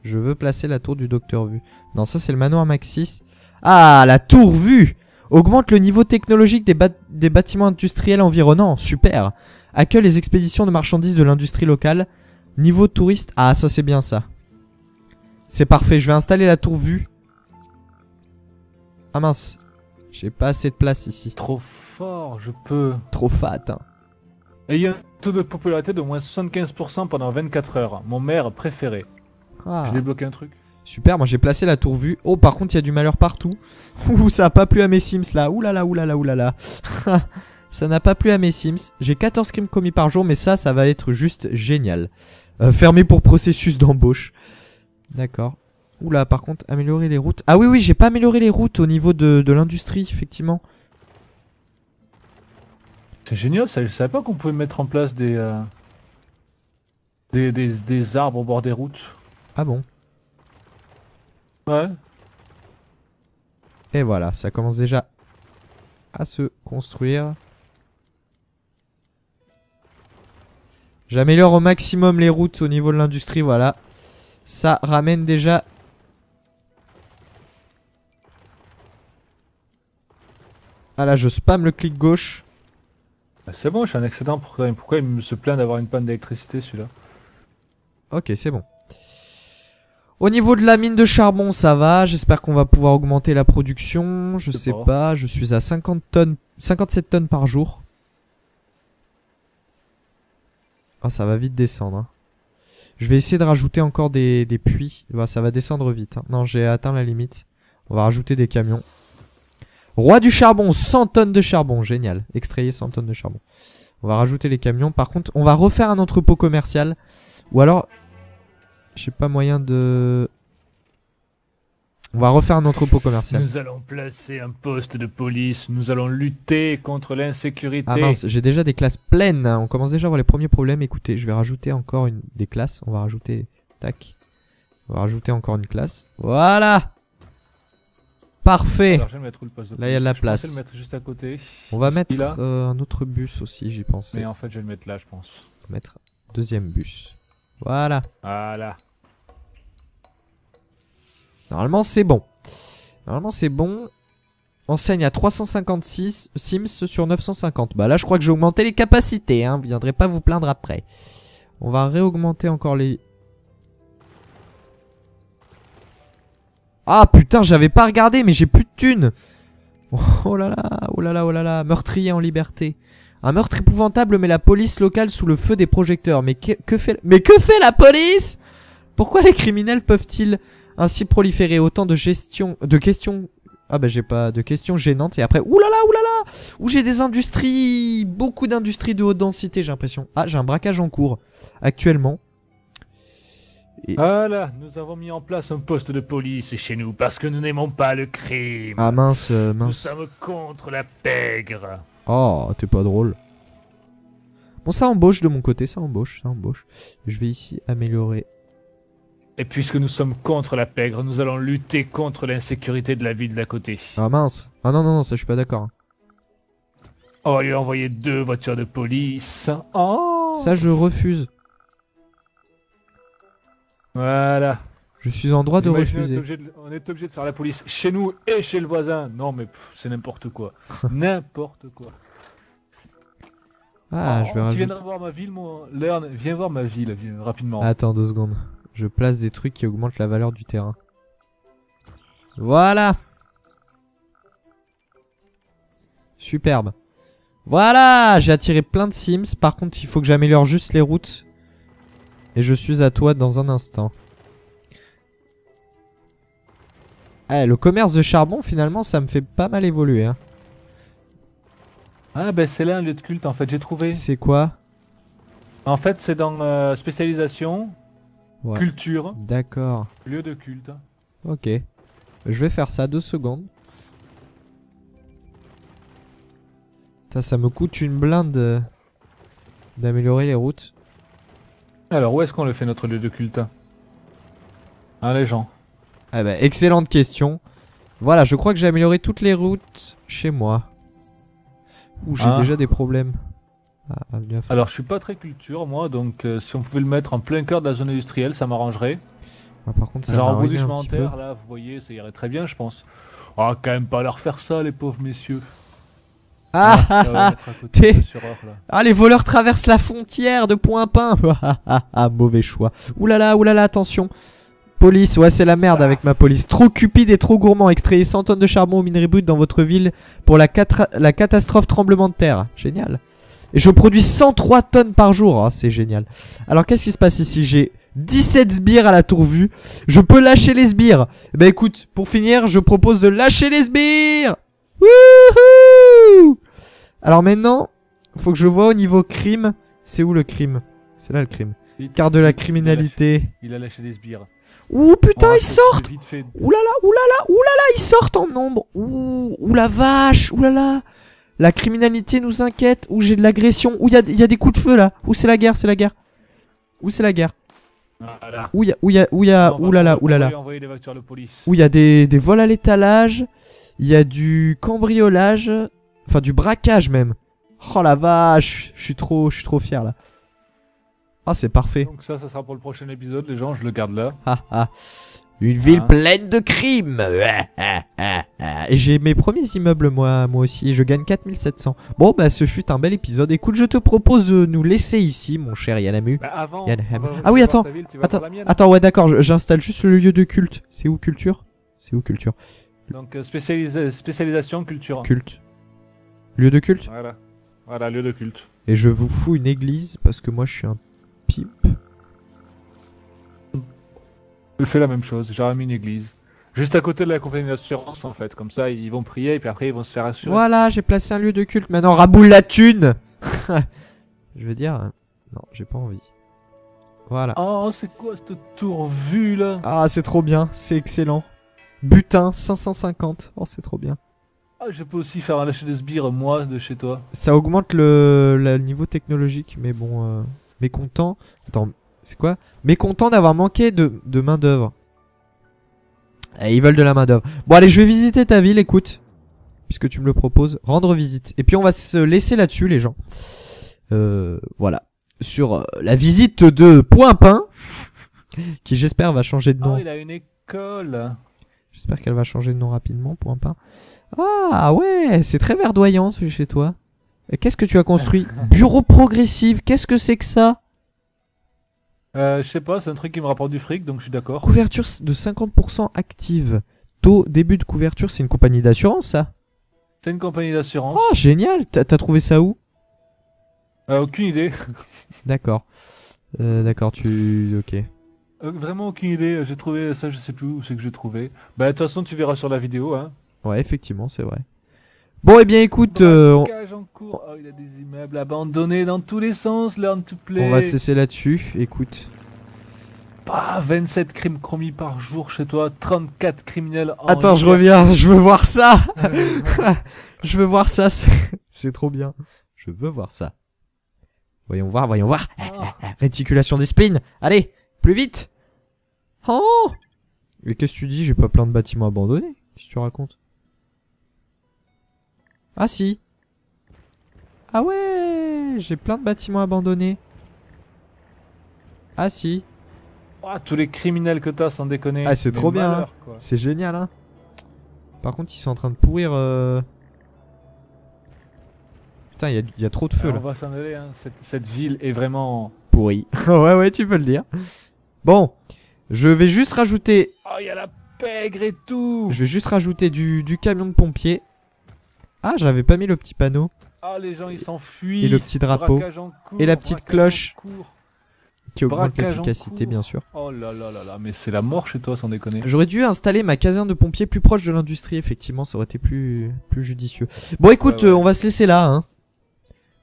Je veux placer la tour du docteur Vu. Non, ça, c'est le manoir Maxis. Ah, la tour Vue! Augmente le niveau technologique des bâtiments industriels environnants. Super. Accueille les expéditions de marchandises de l'industrie locale. Niveau touriste. Ah, ça c'est bien ça. C'est parfait. Je vais installer la tour Vue. Ah mince. J'ai pas assez de place ici. Trop fort, je peux. Trop fat. Hein. Ayant un taux de popularité de moins 75% pendant 24 heures. Mon maire préféré. Ah. J'ai débloqué un truc. Super, moi j'ai placé la tour vue. Oh, par contre, il y a du malheur partout. Ouh, ça a pas plu à mes Sims là. Ouh là là, ouh là là, ouh là là. Ça n'a pas plu à mes Sims. J'ai 14 crimes commis par jour, mais ça va être juste génial. Fermé pour processus d'embauche. D'accord. Ouh là, par contre, améliorer les routes. Ah oui, oui, j'ai pas amélioré les routes au niveau de l'industrie, effectivement. C'est génial, ça. Je savais pas qu'on pouvait mettre en place des arbres au bord des routes. Ah bon? Ouais. Et voilà, ça commence déjà à se construire. J'améliore au maximum les routes au niveau de l'industrie, voilà. Ça ramène déjà... Ah là, je spam le clic gauche. C'est bon, je suis un excédent. Pourquoi il se plaint d'avoir une panne d'électricité celui-là? Ok, c'est bon. Au niveau de la mine de charbon, ça va. J'espère qu'on va pouvoir augmenter la production. Je sais pas, je suis à 50 tonnes, 57 tonnes par jour. Ah, ça va vite descendre. Hein. Je vais essayer de rajouter encore des puits. Bah, ça va descendre vite. Hein. Non, j'ai atteint la limite. On va rajouter des camions. Roi du charbon, 100 tonnes de charbon. Génial. Extrayer 100 tonnes de charbon. On va rajouter les camions. Par contre, on va refaire un entrepôt commercial. Ou alors... Je sais pas moyen de... On va refaire un entrepôt commercial. Nous allons placer un poste de police. Nous allons lutter contre l'insécurité. Ah mince, j'ai déjà des classes pleines. On commence déjà à avoir les premiers problèmes. Écoutez, je vais rajouter encore des classes. On va rajouter... Tac. On va rajouter encore une classe. Voilà. Parfait. Alors, je vais mettre où le poste de police? Là, il y a de la Je place. pensais le mettre juste à côté. On va mettre un autre bus aussi, j'y pensais. Mais en fait, je vais le mettre là, je pense. On va mettre deuxième bus. Voilà. Voilà. Normalement, c'est bon. Normalement, c'est bon. Enseigne à 356 Sims sur 950. Bah là, je crois que j'ai augmenté les capacités. Hein. Vous viendrez pas vous plaindre après. On va réaugmenter encore les... Ah putain, j'avais pas regardé, mais j'ai plus de thunes. Oh là là, oh là là, oh là là. Meurtrier en liberté. Un meurtre épouvantable met la police locale sous le feu des projecteurs. Mais que fait la police? Pourquoi les criminels peuvent-ils ainsi proliférer autant de questions? Ah bah j'ai pas de questions gênantes. Et après, oulala, oulala, où j'ai des industries, beaucoup d'industries de haute densité, j'ai l'impression. Ah, j'ai un braquage en cours actuellement. Et... Voilà, nous avons mis en place un poste de police chez nous parce que nous n'aimons pas le crime. Ah mince, mince. Nous sommes contre la pègre. Oh, t'es pas drôle. Bon, ça embauche de mon côté, ça embauche, ça embauche. Je vais ici améliorer. Et puisque nous sommes contre la pègre, nous allons lutter contre l'insécurité de la ville d'à côté. Ah mince. Ah non, non, non, ça je suis pas d'accord. On va lui envoyer 2 voitures de police. Oh, ça je refuse. Voilà. Je suis en droit de refuser. On est obligé de faire la police chez nous et chez le voisin. Non mais c'est n'importe quoi. N'importe quoi. Ah, je vais rajouter... Tu viendras voir ma ville, mon Learn. Viens voir ma ville, viens, rapidement. Attends 2 secondes. Je place des trucs qui augmentent la valeur du terrain. Voilà. Superbe. Voilà, j'ai attiré plein de Sims. Par contre, il faut que j'améliore juste les routes. Et je suis à toi dans un instant. Eh, le commerce de charbon, finalement, ça me fait pas mal évoluer. Hein. Ah, bah c'est là un lieu de culte, en fait, j'ai trouvé. C'est quoi? En fait, c'est dans spécialisation, ouais. Culture. D'accord. Lieu de culte. Ok. Je vais faire ça 2 secondes. Ça me coûte une blinde d'améliorer les routes. Alors, où est-ce qu'on le fait, notre lieu de culte? Hein, les gens? Ah bah, excellente question. Voilà, je crois que j'ai amélioré toutes les routes chez moi. Ouh, j'ai déjà des problèmes. Ah, alors, je suis pas très culture, moi, donc si on pouvait le mettre en plein cœur de la zone industrielle, ça m'arrangerait. Ah, par contre, ça genre au bout du chemin en terre, là, vous voyez, ça irait très bien, je pense. Ah, quand même pas leur faire ça, les pauvres messieurs. Ah, les voleurs traversent la frontière de Point-Pin. Ah, mauvais choix. Oulala, oulala, attention. Police, ouais, c'est la merde avec ma police. Trop cupide et trop gourmand. Extrayez 100 tonnes de charbon aux minerais bruts dans votre ville pour la catastrophe tremblement de terre. Génial. Et je produis 103 tonnes par jour. Ah, c'est génial. Alors, qu'est-ce qui se passe ici? J'ai 17 sbires à la tour vue. Je peux lâcher les sbires. Bah écoute, pour finir, je propose de lâcher les sbires. Wouhou! Alors maintenant, faut que je vois au niveau crime. C'est où le crime? C'est là le crime. Carte de la criminalité. Il a lâché des sbires. Ouh putain, Oh, ils sortent! vite fait. Oulala, oulala, oulala, ils sortent en nombre. Ouh la vache, oulala. La criminalité nous inquiète. Ouh, j'ai de l'agression. Ouh, y a des coups de feu là. Ouh, c'est la guerre, c'est la guerre. Ouh, c'est la guerre. Voilà. Oulala, oulala. Envoyer des voitures de police. Où il y a des vols à l'étalage, il y a du cambriolage, enfin du braquage même. Oh la vache, je suis trop fier là. Ah, c'est parfait. Donc ça sera pour le prochain épisode, les gens, je le garde là. Ah, ah. Une ville pleine de crimes. Et j'ai mes premiers immeubles moi aussi, et je gagne 4700. Bon bah ce fut un bel épisode. Écoute, je te propose de nous laisser ici, mon cher Yanamu. Bah avant, ah oui, attends, ouais d'accord, j'installe juste le lieu de culte. C'est où culture? C'est où culture? Donc spécialisation culture. Culte. Lieu de culte? Voilà, lieu de culte. Et je vous fous une église parce que moi je suis un pipe. Je fais la même chose, j'ai mis une église. Juste à côté de la compagnie d'assurance en fait. Comme ça, ils vont prier et puis après ils vont se faire assurer. Voilà, j'ai placé un lieu de culte. Maintenant, raboule la thune. Je veux dire... Non, j'ai pas envie. Voilà. Oh, c'est quoi cette tour vue là? Ah, c'est trop bien, c'est excellent. Butin, 550. Oh, c'est trop bien. Ah, je peux aussi faire un lâcher des sbires, moi, de chez toi. Ça augmente le niveau technologique, mais bon... mécontent... Attends, c'est quoi? Mécontent d'avoir manqué de main d'œuvre. Ils veulent de la main d'œuvre. Bon allez, je vais visiter ta ville, écoute. Puisque tu me le proposes. Rendre visite. Et puis on va se laisser là-dessus, les gens. Voilà. Sur la visite de Point-Pain. Qui j'espère va changer de nom. Oh, il a une école. J'espère qu'elle va changer de nom rapidement, Point-Pain. Ah ouais, c'est très verdoyant celui chez toi. Qu'est-ce que tu as construit? Bureau progressif, qu'est-ce que c'est que ça? Je sais pas, c'est un truc qui me rapporte du fric, donc je suis d'accord. Couverture de 50% active. Taux début de couverture, c'est une compagnie d'assurance ça? C'est une compagnie d'assurance. Oh génial, t'as trouvé ça où? Aucune idée. D'accord. D'accord, ok. Vraiment aucune idée, j'ai trouvé ça, je sais plus où c'est que j'ai trouvé. Bah de toute façon tu verras sur la vidéo hein. Ouais effectivement c'est vrai. Bon et bien écoute, en cours. Oh, il a des immeubles abandonnés dans tous les sens, learn to play. On va cesser là-dessus, écoute. Bah 27 crimes commis par jour chez toi, 34 criminels en... Attends, je reviens, je veux voir ça. Je veux voir ça, c'est trop bien. Je veux voir ça. Voyons voir, voyons voir. Réticulation des spleens. Allez, plus vite. Oh. Mais qu'est-ce que tu dis? J'ai pas plein de bâtiments abandonnés. Qu'est-ce que tu racontes? Ah si. Ah ouais, j'ai plein de bâtiments abandonnés. Ah si. Oh, tous les criminels que t'as sans déconner. Ah c'est trop bien, hein. C'est génial hein. Par contre ils sont en train de pourrir Putain il y a trop de feu là. On va s'en aller hein. Cette ville est vraiment... pourrie. Ouais tu peux le dire. Bon, je vais juste rajouter... Oh il y a la pègre et tout. Je vais juste rajouter du camion de pompier. Ah j'avais pas mis le petit panneau. Ah les gens ils s'enfuient. Et le petit drapeau. Et la petite cloche. Qui augmente Braquage l'efficacité bien sûr. Oh là là là là, mais c'est la mort chez toi sans déconner. J'aurais dû installer ma caserne de pompiers plus proche de l'industrie, effectivement, ça aurait été plus judicieux. Bon écoute, on va se laisser là, hein.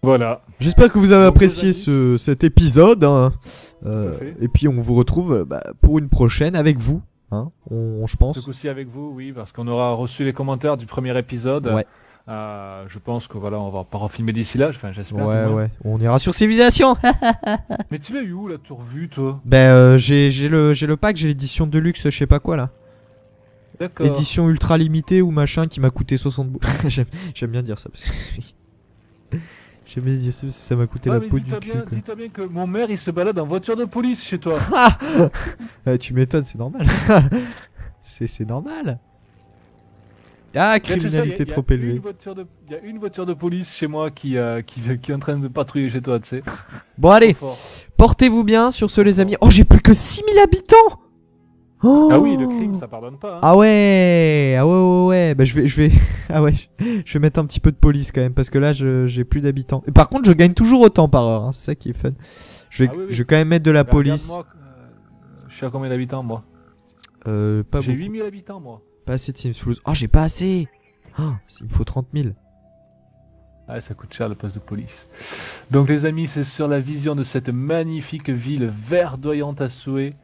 Voilà. J'espère que vous avez apprécié cet épisode, hein. Et puis on vous retrouve pour une prochaine avec vous, hein, je pense. Ce coup-ci avec vous, oui, parce qu'on aura reçu les commentaires du premier épisode. Ouais. Je pense que voilà, on va pas refilmer d'ici là, enfin j'espère. Ouais, on ira sur Civilisation. Mais tu l'as eu où la tour vue toi? J'ai le pack, j'ai l'édition de luxe, je sais pas quoi là. D'accord. Édition ultra limitée ou machin qui m'a coûté 60 boules. J'aime bien dire ça parce que j'aime bien dire ça parce que ça m'a coûté la peau du cul. Dis-toi bien que mon maire il se balade en voiture de police chez toi. Tu m'étonnes, c'est normal. C'est normal. Ah, criminalité trop élevée. Il y a une voiture de police chez moi qui est en train de patrouiller chez toi, tu sais. Bon allez, portez-vous bien sur ce les amis. Oh j'ai plus que 6000 habitants. Oh Ah oui, le crime, ça pardonne pas. Hein. Ah ouais, ah ouais. Bah je vais, ah ouais, je vais mettre un petit peu de police quand même parce que là j'ai plus d'habitants. Et par contre, je gagne toujours autant par heure. Hein, c'est ça qui est fun. Je vais quand même mettre de la Bah, police. Je suis à combien d'habitants moi? Pas J'ai beaucoup. 8000 habitants moi. Pas assez de Sims Flouze. Oh, j'ai pas assez. Oh, il me faut 30 000. Ah, ça coûte cher le poste de police. Donc les amis, c'est sur la vision de cette magnifique ville verdoyante à souhait.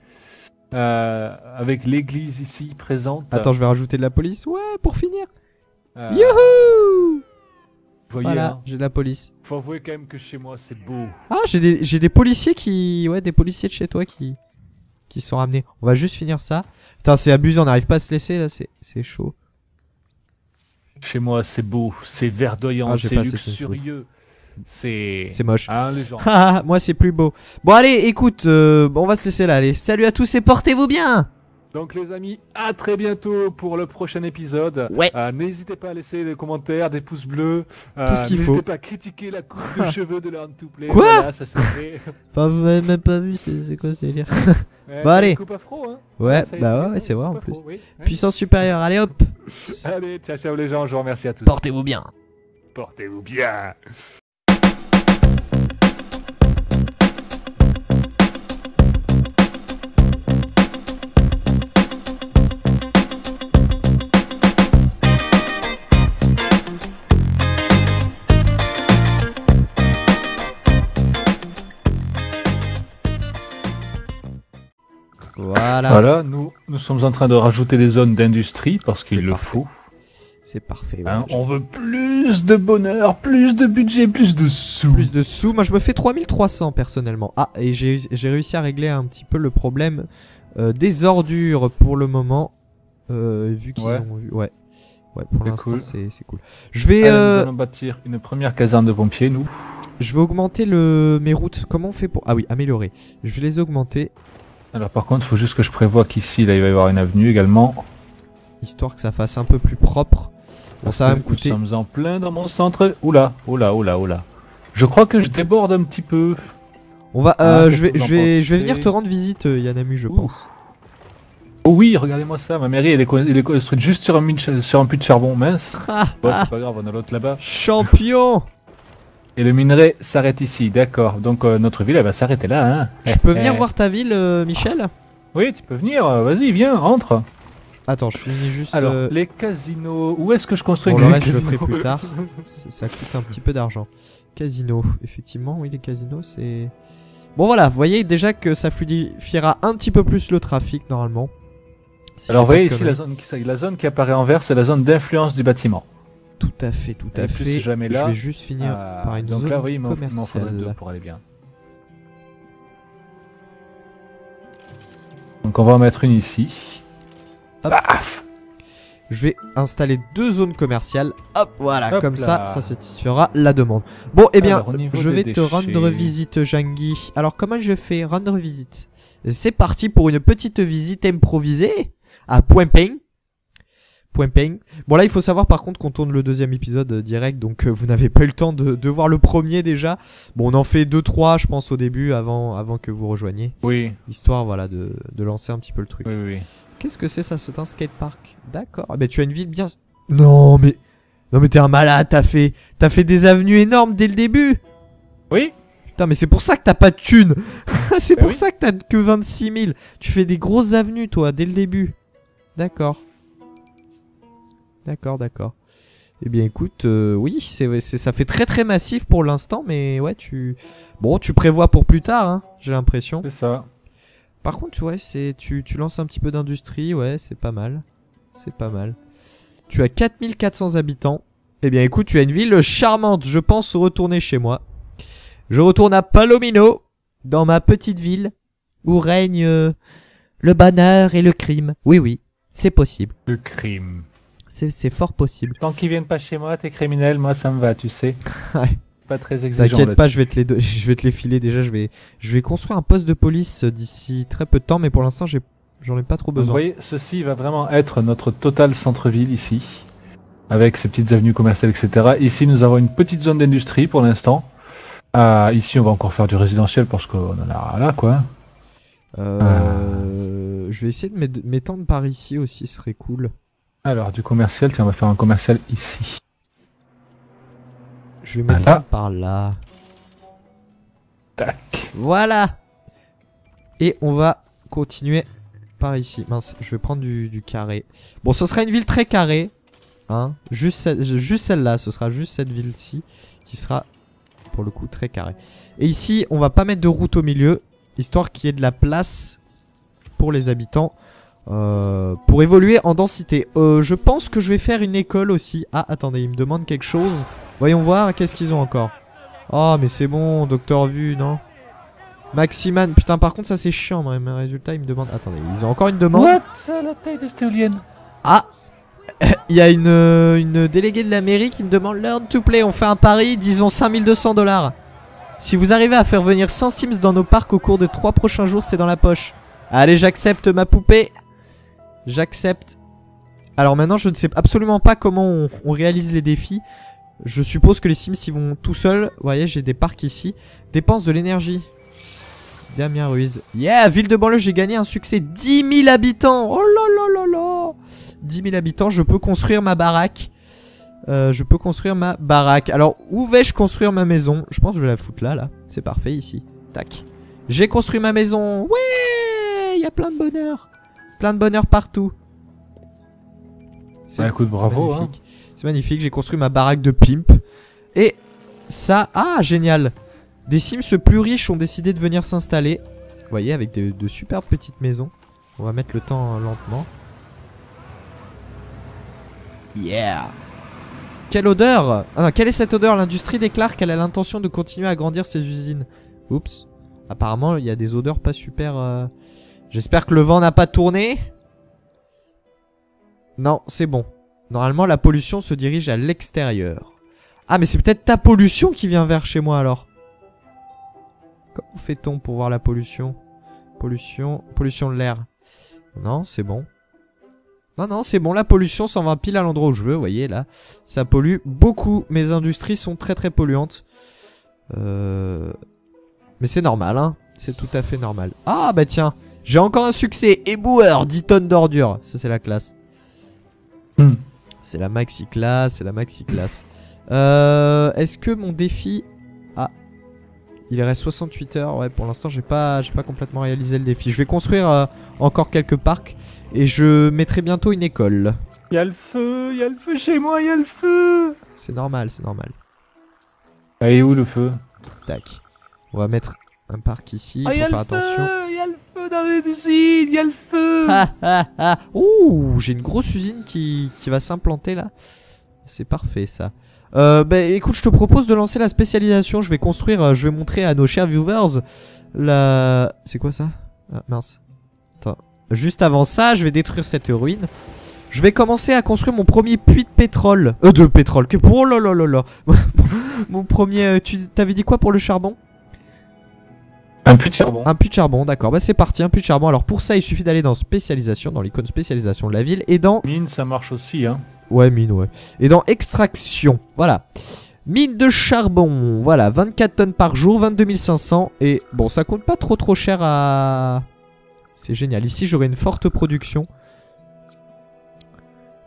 Avec l'église ici présente. Attends, je vais rajouter de la police. Ouais, pour finir. Youhou. Youhou. Voyez, Voilà, hein, j'ai de la police. faut avouer quand même que chez moi c'est beau. Ah, j'ai des policiers qui... Ouais, des policiers de chez toi qui sont ramenés. On va juste finir ça. Putain, c'est abusé, on n'arrive pas à se laisser là, c'est chaud. Chez moi c'est beau, c'est verdoyant, Ah, j'ai c'est pas assez de luxurieux. C'est moche. les gens. Ah, moi c'est plus beau. Bon allez, écoute, on va se laisser là. Allez, salut à tous et portez-vous bien. Donc les amis, à très bientôt pour le prochain épisode. Ouais. N'hésitez pas à laisser des commentaires, des pouces bleus. Tout ce qu'il faut. N'hésitez pas à critiquer la coupe de cheveux de Learn to Play. Quoi Voilà, ça c'est fait. Vous m'avez même pas vu, c'est quoi ce délire? Ouais, Bon, allez. Coupe afro, hein. Ouais, Ça y est, bah ouais, ça, c'est vrai en coupe plus. afro, oui. Ouais. Puissance supérieure, allez hop. Allez, ciao ciao les gens, je vous remercie à tous. Portez-vous bien. Portez-vous bien. Voilà. Voilà, nous sommes en train de rajouter des zones d'industrie parce qu'il C'est le parfait. faut. C'est parfait. Hein, voilà. on veut plus de bonheur, plus de budget, plus de sous. Plus de sous. Moi je me fais 3300 personnellement. Ah, et j'ai réussi à régler un petit peu le problème des ordures pour le moment. Vu qu'ils Ouais. ont eu. Ouais. Ouais, pour C'est l'instant cool. c'est cool. Je vais, Allez, nous allons bâtir une première caserne de pompiers, nous. je vais augmenter mes routes. Comment on fait pour. Ah oui, améliorer. Je vais les augmenter. Alors par contre, il faut juste que je prévoie qu'ici, là, il va y avoir une avenue également. Histoire que ça fasse un peu plus propre. Bon, ça va me coûter. Nous sommes en plein dans mon centre. Oula. Je crois que je déborde un petit peu. On va. Ah, je vais qu'est-ce que vous en pensez venir te rendre visite, Yanamu, je Ouh. pense. Oh oui, regardez-moi ça. Ma mairie, elle est construite juste sur un puits de charbon. Mince. Ah, Bon, ah, c'est pas grave, on a l'autre là-bas. champion. Et le minerai s'arrête ici, d'accord. Donc notre ville, elle va s'arrêter là. Hein. Je peux venir voir ta ville, Michel? Oui, tu peux venir. Vas-y, viens, entre. Attends, je finis juste. Alors, les casinos. Où est-ce que je construis Bon, les le reste, je le casinos ferai plus tard. Ça coûte un petit peu d'argent. Casino, effectivement, oui, les casinos, c'est. Bon, voilà, vous voyez déjà que ça fluidifiera un petit peu plus le trafic normalement. Si Alors, j'ai vous pas voyez de ici, conneries. la zone qui apparaît en vert, c'est la zone d'influence du bâtiment. Tout à fait, tout à Et plus fait. jamais Je là, vais juste finir par une donc zone là, oui, il m'en faudrait commerciale. deux pour aller bien. Donc, on va en mettre une ici. Hop. Paf. Je vais installer 2 zones commerciales. Hop, voilà, Hop comme là. ça satisfera la demande. Bon, eh bien, Alors, au niveau je des vais te déchets. rendre visite, Jangi. Alors, comment je fais rendre visite? C'est parti pour une petite visite improvisée à Point Peng. Point Peng. Bon, là, il faut savoir par contre qu'on tourne le deuxième épisode direct, donc vous n'avez pas eu le temps de voir le premier déjà. Bon, on en fait 2-3, je pense, au début, avant que vous rejoigniez. Oui, Histoire, voilà, de lancer un petit peu le truc. oui. Qu'est-ce que c'est ça? C'est un skatepark. D'accord. Ah, mais tu as une ville bien. Non mais t'es un malade. T'as fait des avenues énormes dès le début. Oui. Putain, mais c'est pour ça que t'as pas de thunes. C'est Bah pour oui. ça que t'as que 26 000. Tu fais des grosses avenues toi dès le début. D'accord. D'accord. Eh bien écoute, oui, ça fait très très massif pour l'instant, mais ouais, tu prévois pour plus tard, hein, j'ai l'impression. C'est ça. Par contre, ouais, tu lances un petit peu d'industrie, ouais, c'est pas mal. C'est pas mal. Tu as 4400 habitants. Eh bien, écoute, tu as une ville charmante. Je pense retourner chez moi. Je retourne à Palomino, dans ma petite ville, où règne le bonheur et le crime. Oui, c'est possible. Le crime. C'est fort possible. Tant qu'ils viennent pas chez moi, t'es criminel, moi ça me va, tu sais. Ouais. Pas très exigeant. T'inquiète pas, là-dessus. je vais te les filer déjà. Je vais construire un poste de police d'ici très peu de temps, mais pour l'instant, j'en ai pas trop Donc, vous besoin. voyez, ceci va vraiment être notre total centre-ville ici, avec ses petites avenues commerciales, etc. Ici, nous avons une petite zone d'industrie pour l'instant. Ici, on va encore faire du résidentiel parce qu'on en a là, quoi. Je vais essayer de m'étendre par ici aussi, ce serait cool. Alors, du commercial, tiens, on va faire un commercial ici. Je vais m'étendre par là. Tac. Voilà. Et on va continuer par ici. Mince, je vais prendre du carré. Bon, ce sera une ville très carrée. Hein, juste celle-là, ce sera juste cette ville-ci qui sera pour le coup très carrée. Et ici, on va pas mettre de route au milieu, histoire qu'il y ait de la place pour les habitants, pour évoluer en densité. Je pense que je vais faire une école aussi. Ah, attendez, ils me demandent quelque chose. Voyons voir, qu'est-ce qu'ils ont encore. Oh, mais c'est bon, Docteur Vu, non? Maximan, putain, par contre, ça c'est chiant, mais résultat, ils me demandent. Attendez, ils ont encore une demande. What? C'est la taille de cette éolienne. Ah! Il y a une déléguée de la mairie qui me demande Learn to play. On fait un pari, disons 5200 $. Si vous arrivez à faire venir 100 Sims dans nos parcs au cours de 3 prochains jours, c'est dans la poche. Allez, j'accepte ma poupée. J'accepte. Alors maintenant, je ne sais absolument pas comment on réalise les défis. Je suppose que les Sims y vont tout seuls. Vous voyez, j'ai des parcs ici. Dépense de l'énergie. Damien Ruiz. Yeah, ville de banlieue, j'ai gagné un succès. 10 000 habitants. Oh là là là là. 10 000 habitants, je peux construire ma baraque. Alors, où vais-je construire ma maison? Je pense que je vais la foutre là, là. C'est parfait, ici. Tac. J'ai construit ma maison. Ouais, il y a plein de bonheur. Plein de bonheur partout. Bah écoute, bravo. Hein. C'est magnifique, j'ai construit ma baraque de pimp. Et ça... Ah, génial. Des Sims plus riches ont décidé de venir s'installer. Vous voyez, avec de superbes petites maisons. On va mettre le temps lentement. Yeah. Quelle odeur! Ah non, quelle est cette odeur? L'industrie déclare qu'elle a l'intention de continuer à agrandir ses usines. Oups. Apparemment, il y a des odeurs pas super... J'espère que le vent n'a pas tourné. Non, c'est bon. Normalement, la pollution se dirige à l'extérieur. Ah, mais c'est peut-être ta pollution qui vient vers chez moi, alors. Comment fait-on pour voir la pollution? Pollution de l'air. Non, c'est bon. Non, c'est bon, la pollution s'en va pile à l'endroit où je veux, vous voyez, là. Ça pollue beaucoup, mes industries sont très très polluantes. Mais c'est normal, hein. C'est tout à fait normal. Ah, bah tiens, j'ai encore un succès. Éboueur, 10 tonnes d'ordures. Ça, c'est la classe. C'est la maxi classe, Est-ce que mon défi... Ah, il reste 68 heures. Ouais, pour l'instant, j'ai pas complètement réalisé le défi. Je vais construire encore quelques parcs. Et je mettrai bientôt une école. Il y a le feu chez moi, il y a le feu. C'est normal, c'est normal. Et où le feu? Tac. On va mettre un parc ici, faut faire attention. Il y a le feu dans les usines, il y a le feu. Ouh, j'ai une grosse usine qui va s'implanter là. C'est parfait ça. Bah écoute, je te propose de lancer la spécialisation. Je vais construire, je vais montrer à nos chers viewers la... C'est quoi ça? Ah mince. Attends. Juste avant ça, je vais détruire cette ruine. Je vais commencer à construire mon premier puits de pétrole. De pétrole. Que pour... Oh là là là là. Mon premier... Tu t'avais dit quoi pour le charbon? Un puits de charbon. Un puits de charbon, d'accord. Bah c'est parti, un puits de charbon. Alors pour ça, il suffit d'aller dans spécialisation, dans l'icône spécialisation de la ville. Et dans... Mine, ça marche aussi, hein. Ouais, mine, ouais. Et dans extraction, voilà. Mine de charbon, voilà. 24 tonnes par jour, 22 500. Et bon, ça coûte pas trop cher à... C'est génial. Ici, j'aurai une forte production.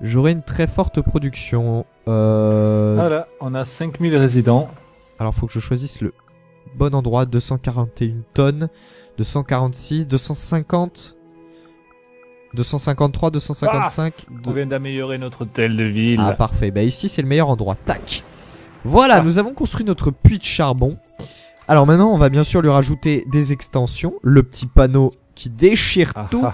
J'aurai une très forte production. Voilà, on a 5000 résidents. Alors, faut que je choisisse le bon endroit. 241 tonnes. 246, 250... 253, 255... On vient d'améliorer notre hôtel de ville. Ah, parfait. Bah ici, c'est le meilleur endroit. Tac. Voilà, nous avons construit notre puits de charbon. Alors maintenant, on va bien sûr lui rajouter des extensions. Le petit panneau qui déchire tout.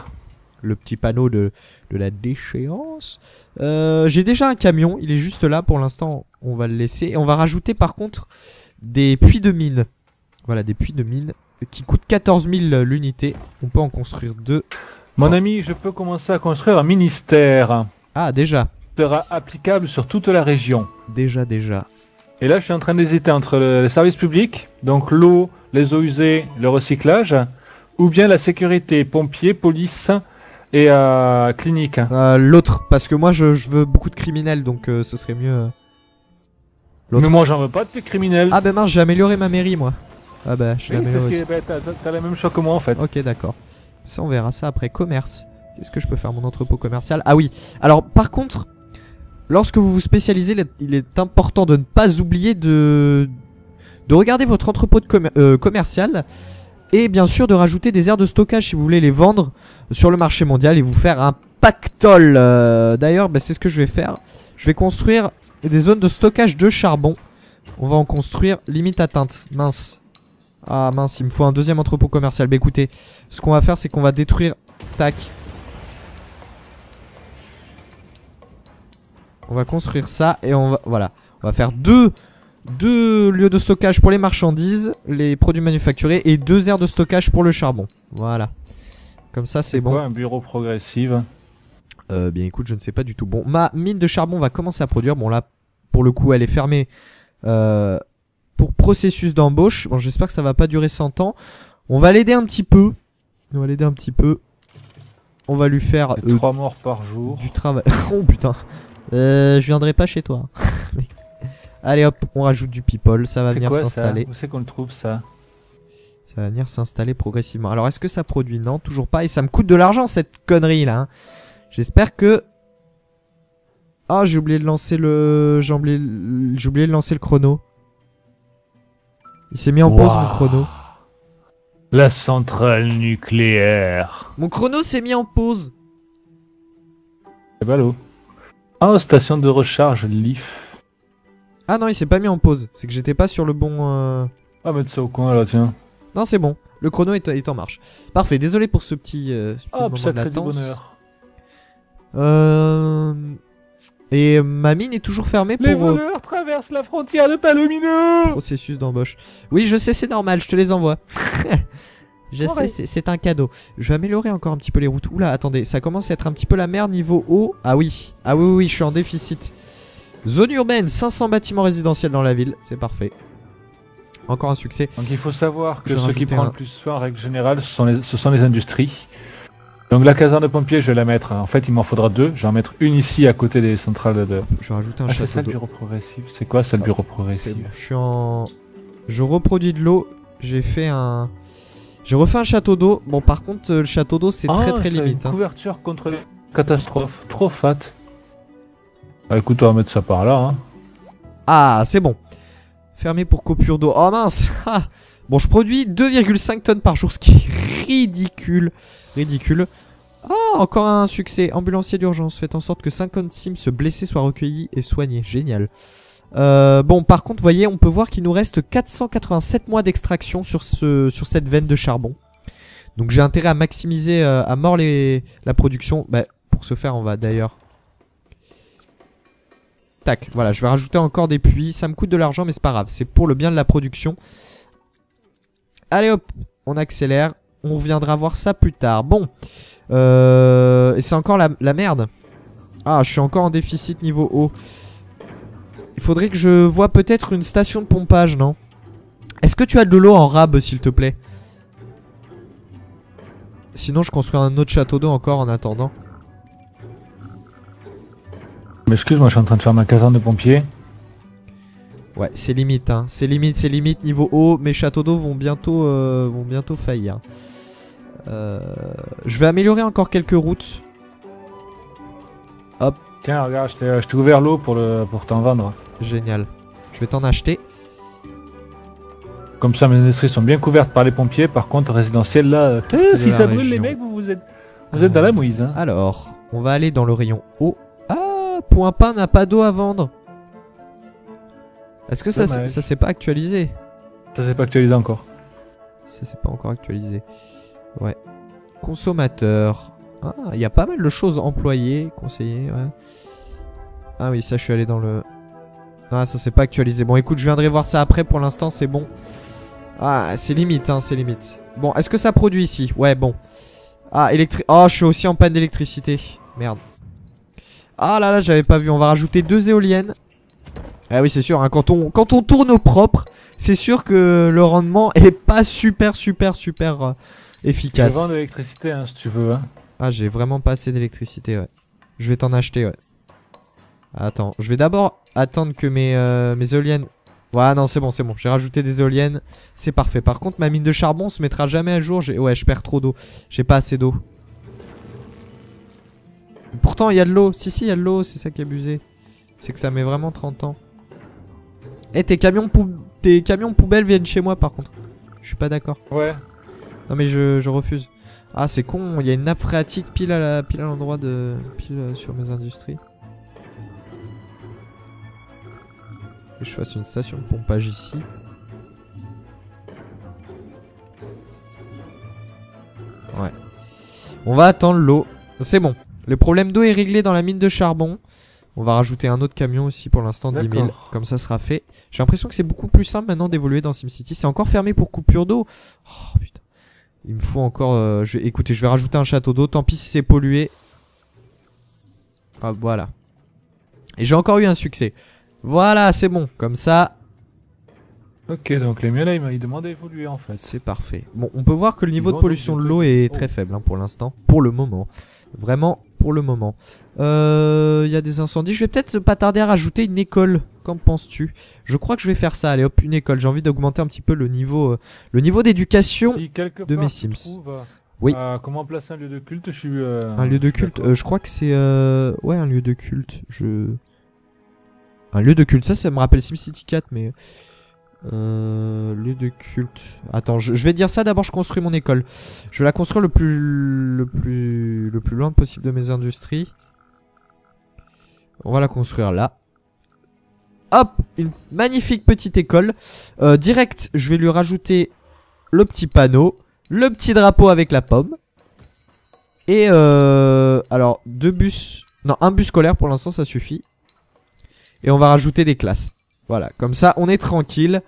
Le petit panneau de la déchéance. J'ai déjà un camion, il est juste là pour l'instant, on va le laisser. Et on va rajouter par contre des puits de mine. Voilà, des puits de mine qui coûtent 14 000 l'unité. On peut en construire 2. Mon ami, je peux commencer à construire un ministère. Ah, déjà. Sera applicable sur toute la région. Déjà. Et là, je suis en train d'hésiter entre les services publics, donc l'eau, les eaux usées, le recyclage, ou bien la sécurité, pompiers, police et clinique. L'autre, parce que moi je veux beaucoup de criminels, donc ce serait mieux. Mais moi j'en veux pas de tes criminels. Ah bah mince, j'ai amélioré ma mairie moi. Ah bah je l'ai amélioré. T'as la même choix que moi en fait. Ok, d'accord. Ça, on verra ça après. Commerce. Qu'est-ce que je peux faire, mon entrepôt commercial? Ah oui. Alors, par contre, lorsque vous vous spécialisez, il est important de ne pas oublier de regarder votre entrepôt commercial. Et bien sûr, de rajouter des aires de stockage si vous voulez les vendre sur le marché mondial et vous faire un pactole. D'ailleurs, bah, c'est ce que je vais faire. Je vais construire des zones de stockage de charbon. On va en construire limite atteinte. Mince. Ah mince, il me faut un deuxième entrepôt commercial. Bah écoutez, ce qu'on va faire, c'est qu'on va détruire... Tac. On va construire ça et on va... Voilà. On va faire deux lieux de stockage pour les marchandises, les produits manufacturés et 2 aires de stockage pour le charbon. Voilà. Comme ça, c'est bon. Quoi, un bureau progressif? Bien écoute, je ne sais pas du tout. Bon, ma mine de charbon va commencer à produire. Bon là, pour le coup, elle est fermée pour processus d'embauche. Bon, j'espère que ça va pas durer 100 ans. On va l'aider un petit peu. On va l'aider un petit peu. On va lui faire 3 morts par jour. du travail. Oh putain. Je viendrai pas chez toi. Allez hop, on rajoute du people. Ça va venir s'installer. Où c'est qu'on le trouve ça? Ça va venir s'installer progressivement. Alors est-ce que ça produit? Non, toujours pas. Et ça me coûte de l'argent cette connerie là. Hein. J'espère que... Ah, j'ai oublié de lancer le... J'ai oublié de lancer le chrono. Il s'est mis en pause mon chrono. La centrale nucléaire. Mon chrono s'est mis en pause. C'est ballot. Ah, station de recharge, Leaf. Ah non, il s'est pas mis en pause. C'est que j'étais pas sur le bon... Ah, mettre ça au coin là, tiens. Non, c'est bon. Le chrono est en marche. Parfait, désolé pour ce petit moment de ça crée du latence. bonheur. Et ma mine est toujours fermée pour... Les voleurs traversent la frontière de Palomino. Processus d'embauche. Oui, je sais, c'est normal, je te les envoie. Je sais, c'est un cadeau. Je vais améliorer encore un petit peu les routes. Oula, attendez, ça commence à être un petit peu la merde niveau eau. Ah oui, oui, je suis en déficit. Zone urbaine, 500 bâtiments résidentiels dans la ville, c'est parfait. Encore un succès. Donc il faut savoir que ce qui prend le plus soin en règle générale, ce sont les industries. Donc la caserne de pompiers, je vais la mettre. En fait, il m'en faudra 2. Je vais en mettre une ici à côté des centrales de... Je vais rajouter un château. C'est ça le d'eau. bureau progressif. C'est quoi ça le bureau progressif? Bon, je suis en... Je reproduis de l'eau. J'ai fait un... J'ai refait un château d'eau. Bon, par contre, le château d'eau, c'est très limite. Une couverture contre les catastrophes. Trop fat. Bah écoute, on va mettre ça par là. Hein. Ah, c'est bon. Fermé pour coupure d'eau. Oh mince. Bon, je produis 2,5 tonnes par jour, ce qui est ridicule. Ridicule. Ah, encore un succès. Ambulancier d'urgence. Faites en sorte que 50 Sims blessés soient recueillis et soignés. Génial. Bon, par contre, vous voyez, on peut voir qu'il nous reste 487 mois d'extraction sur cette veine de charbon. Donc j'ai intérêt à maximiser à mort la production. Bah, pour ce faire, on va d'ailleurs... Tac, voilà, je vais rajouter encore des puits. Ça me coûte de l'argent, mais c'est pas grave. C'est pour le bien de la production. Allez hop, on accélère. On reviendra voir ça plus tard. Bon. Et c'est encore la merde. Ah, je suis encore en déficit niveau eau. Il faudrait que je voie peut-être une station de pompage, non? Est-ce que tu as de l'eau en rab, s'il te plaît? Sinon, je construis un autre château d'eau encore en attendant. Mais excuse-moi, je suis en train de faire ma caserne de pompiers. Ouais, c'est limite, hein. C'est limite niveau eau. Mes châteaux d'eau vont bientôt faillir. Je vais améliorer encore quelques routes. Hop. Tiens, regarde, je t'ai ouvert l'eau pour t'en vendre. Génial. Je vais t'en acheter. Comme ça, mes industries sont bien couvertes par les pompiers. Par contre, résidentiel, là... si ça brûle, les mecs, vous êtes dans la mouise. Hein. Alors, on va aller dans le rayon eau. Ah, Point Pain n'a pas d'eau à vendre. Est-ce que ça s'est pas actualisé? Ça s'est pas actualisé encore. Ça s'est pas encore actualisé. Ouais. Consommateur. Ah, il y a pas mal de choses. Employés, conseillers, ouais. Ah oui, ça je suis allé dans le... Ah, ça s'est pas actualisé. Bon, écoute, je viendrai voir ça après. Pour l'instant, c'est bon. Ah, c'est limite, hein, c'est limite. Bon, est-ce que ça produit ici? Ouais, bon. Ah, oh, je suis aussi en panne d'électricité. Merde. Ah là là, j'avais pas vu. On va rajouter 2 éoliennes. Ah oui, c'est sûr, hein, quand on tourne au propre, c'est sûr que le rendement est pas super efficace. Je vends de l'électricité, hein, si tu veux. Hein. Ah, j'ai vraiment pas assez d'électricité, ouais. Je vais t'en acheter, ouais. Attends, je vais d'abord attendre que mes éoliennes Voilà, non, c'est bon, c'est bon. J'ai rajouté des éoliennes. C'est parfait. Par contre, ma mine de charbon se mettra jamais à jour. Ouais, je perds trop d'eau. J'ai pas assez d'eau. Pourtant, il y a de l'eau. Si, il y a de l'eau. C'est ça qui est abusé. C'est que ça met vraiment 30 ans. Eh, tes camions poubelles viennent chez moi, par contre. Je suis pas d'accord. Ouais. Non, mais je refuse. Ah, c'est con. Il y a une nappe phréatique pile à l'endroit de... Pile sur mes industries. Que je fasse une station de pompage ici. Ouais. On va attendre l'eau. C'est bon. Le problème d'eau est réglé dans la mine de charbon. On va rajouter un autre camion aussi pour l'instant, 10 000. Comme ça sera fait. J'ai l'impression que c'est beaucoup plus simple maintenant d'évoluer dans SimCity. C'est encore fermé pour coupure d'eau. Oh putain. Il me faut encore... Écoutez, je vais rajouter un château d'eau. Tant pis si c'est pollué. Hop, voilà. Et j'ai encore eu un succès. Voilà, c'est bon. Comme ça... Ok, donc les miens là, ils demandent d'évoluer en fait. C'est parfait. Bon, on peut voir que le niveau de pollution de l'eau est très faible pour l'instant. Pour le moment. Vraiment, pour le moment. Il y a des incendies. Je vais peut-être pas tarder à rajouter une école. Qu'en penses-tu? Je crois que je vais faire ça. Allez hop, une école. J'ai envie d'augmenter un petit peu le niveau d'éducation de mes Sims. Oui. Comment placer un lieu de culte? Un lieu de culte. Je crois que c'est... Ouais, un lieu de culte. Un lieu de culte. Ça me rappelle SimCity 4, mais... lieu de culte. Attends, je vais dire ça. D'abord, je construis mon école. Je vais la construire le plus loin possible de mes industries. On va la construire là. Hop, une magnifique petite école. Direct, je vais lui rajouter le petit panneau, le petit drapeau avec la pomme. Et alors, 2 bus. Non, un bus scolaire pour l'instant, ça suffit. Et on va rajouter des classes. Voilà, comme ça, on est tranquille.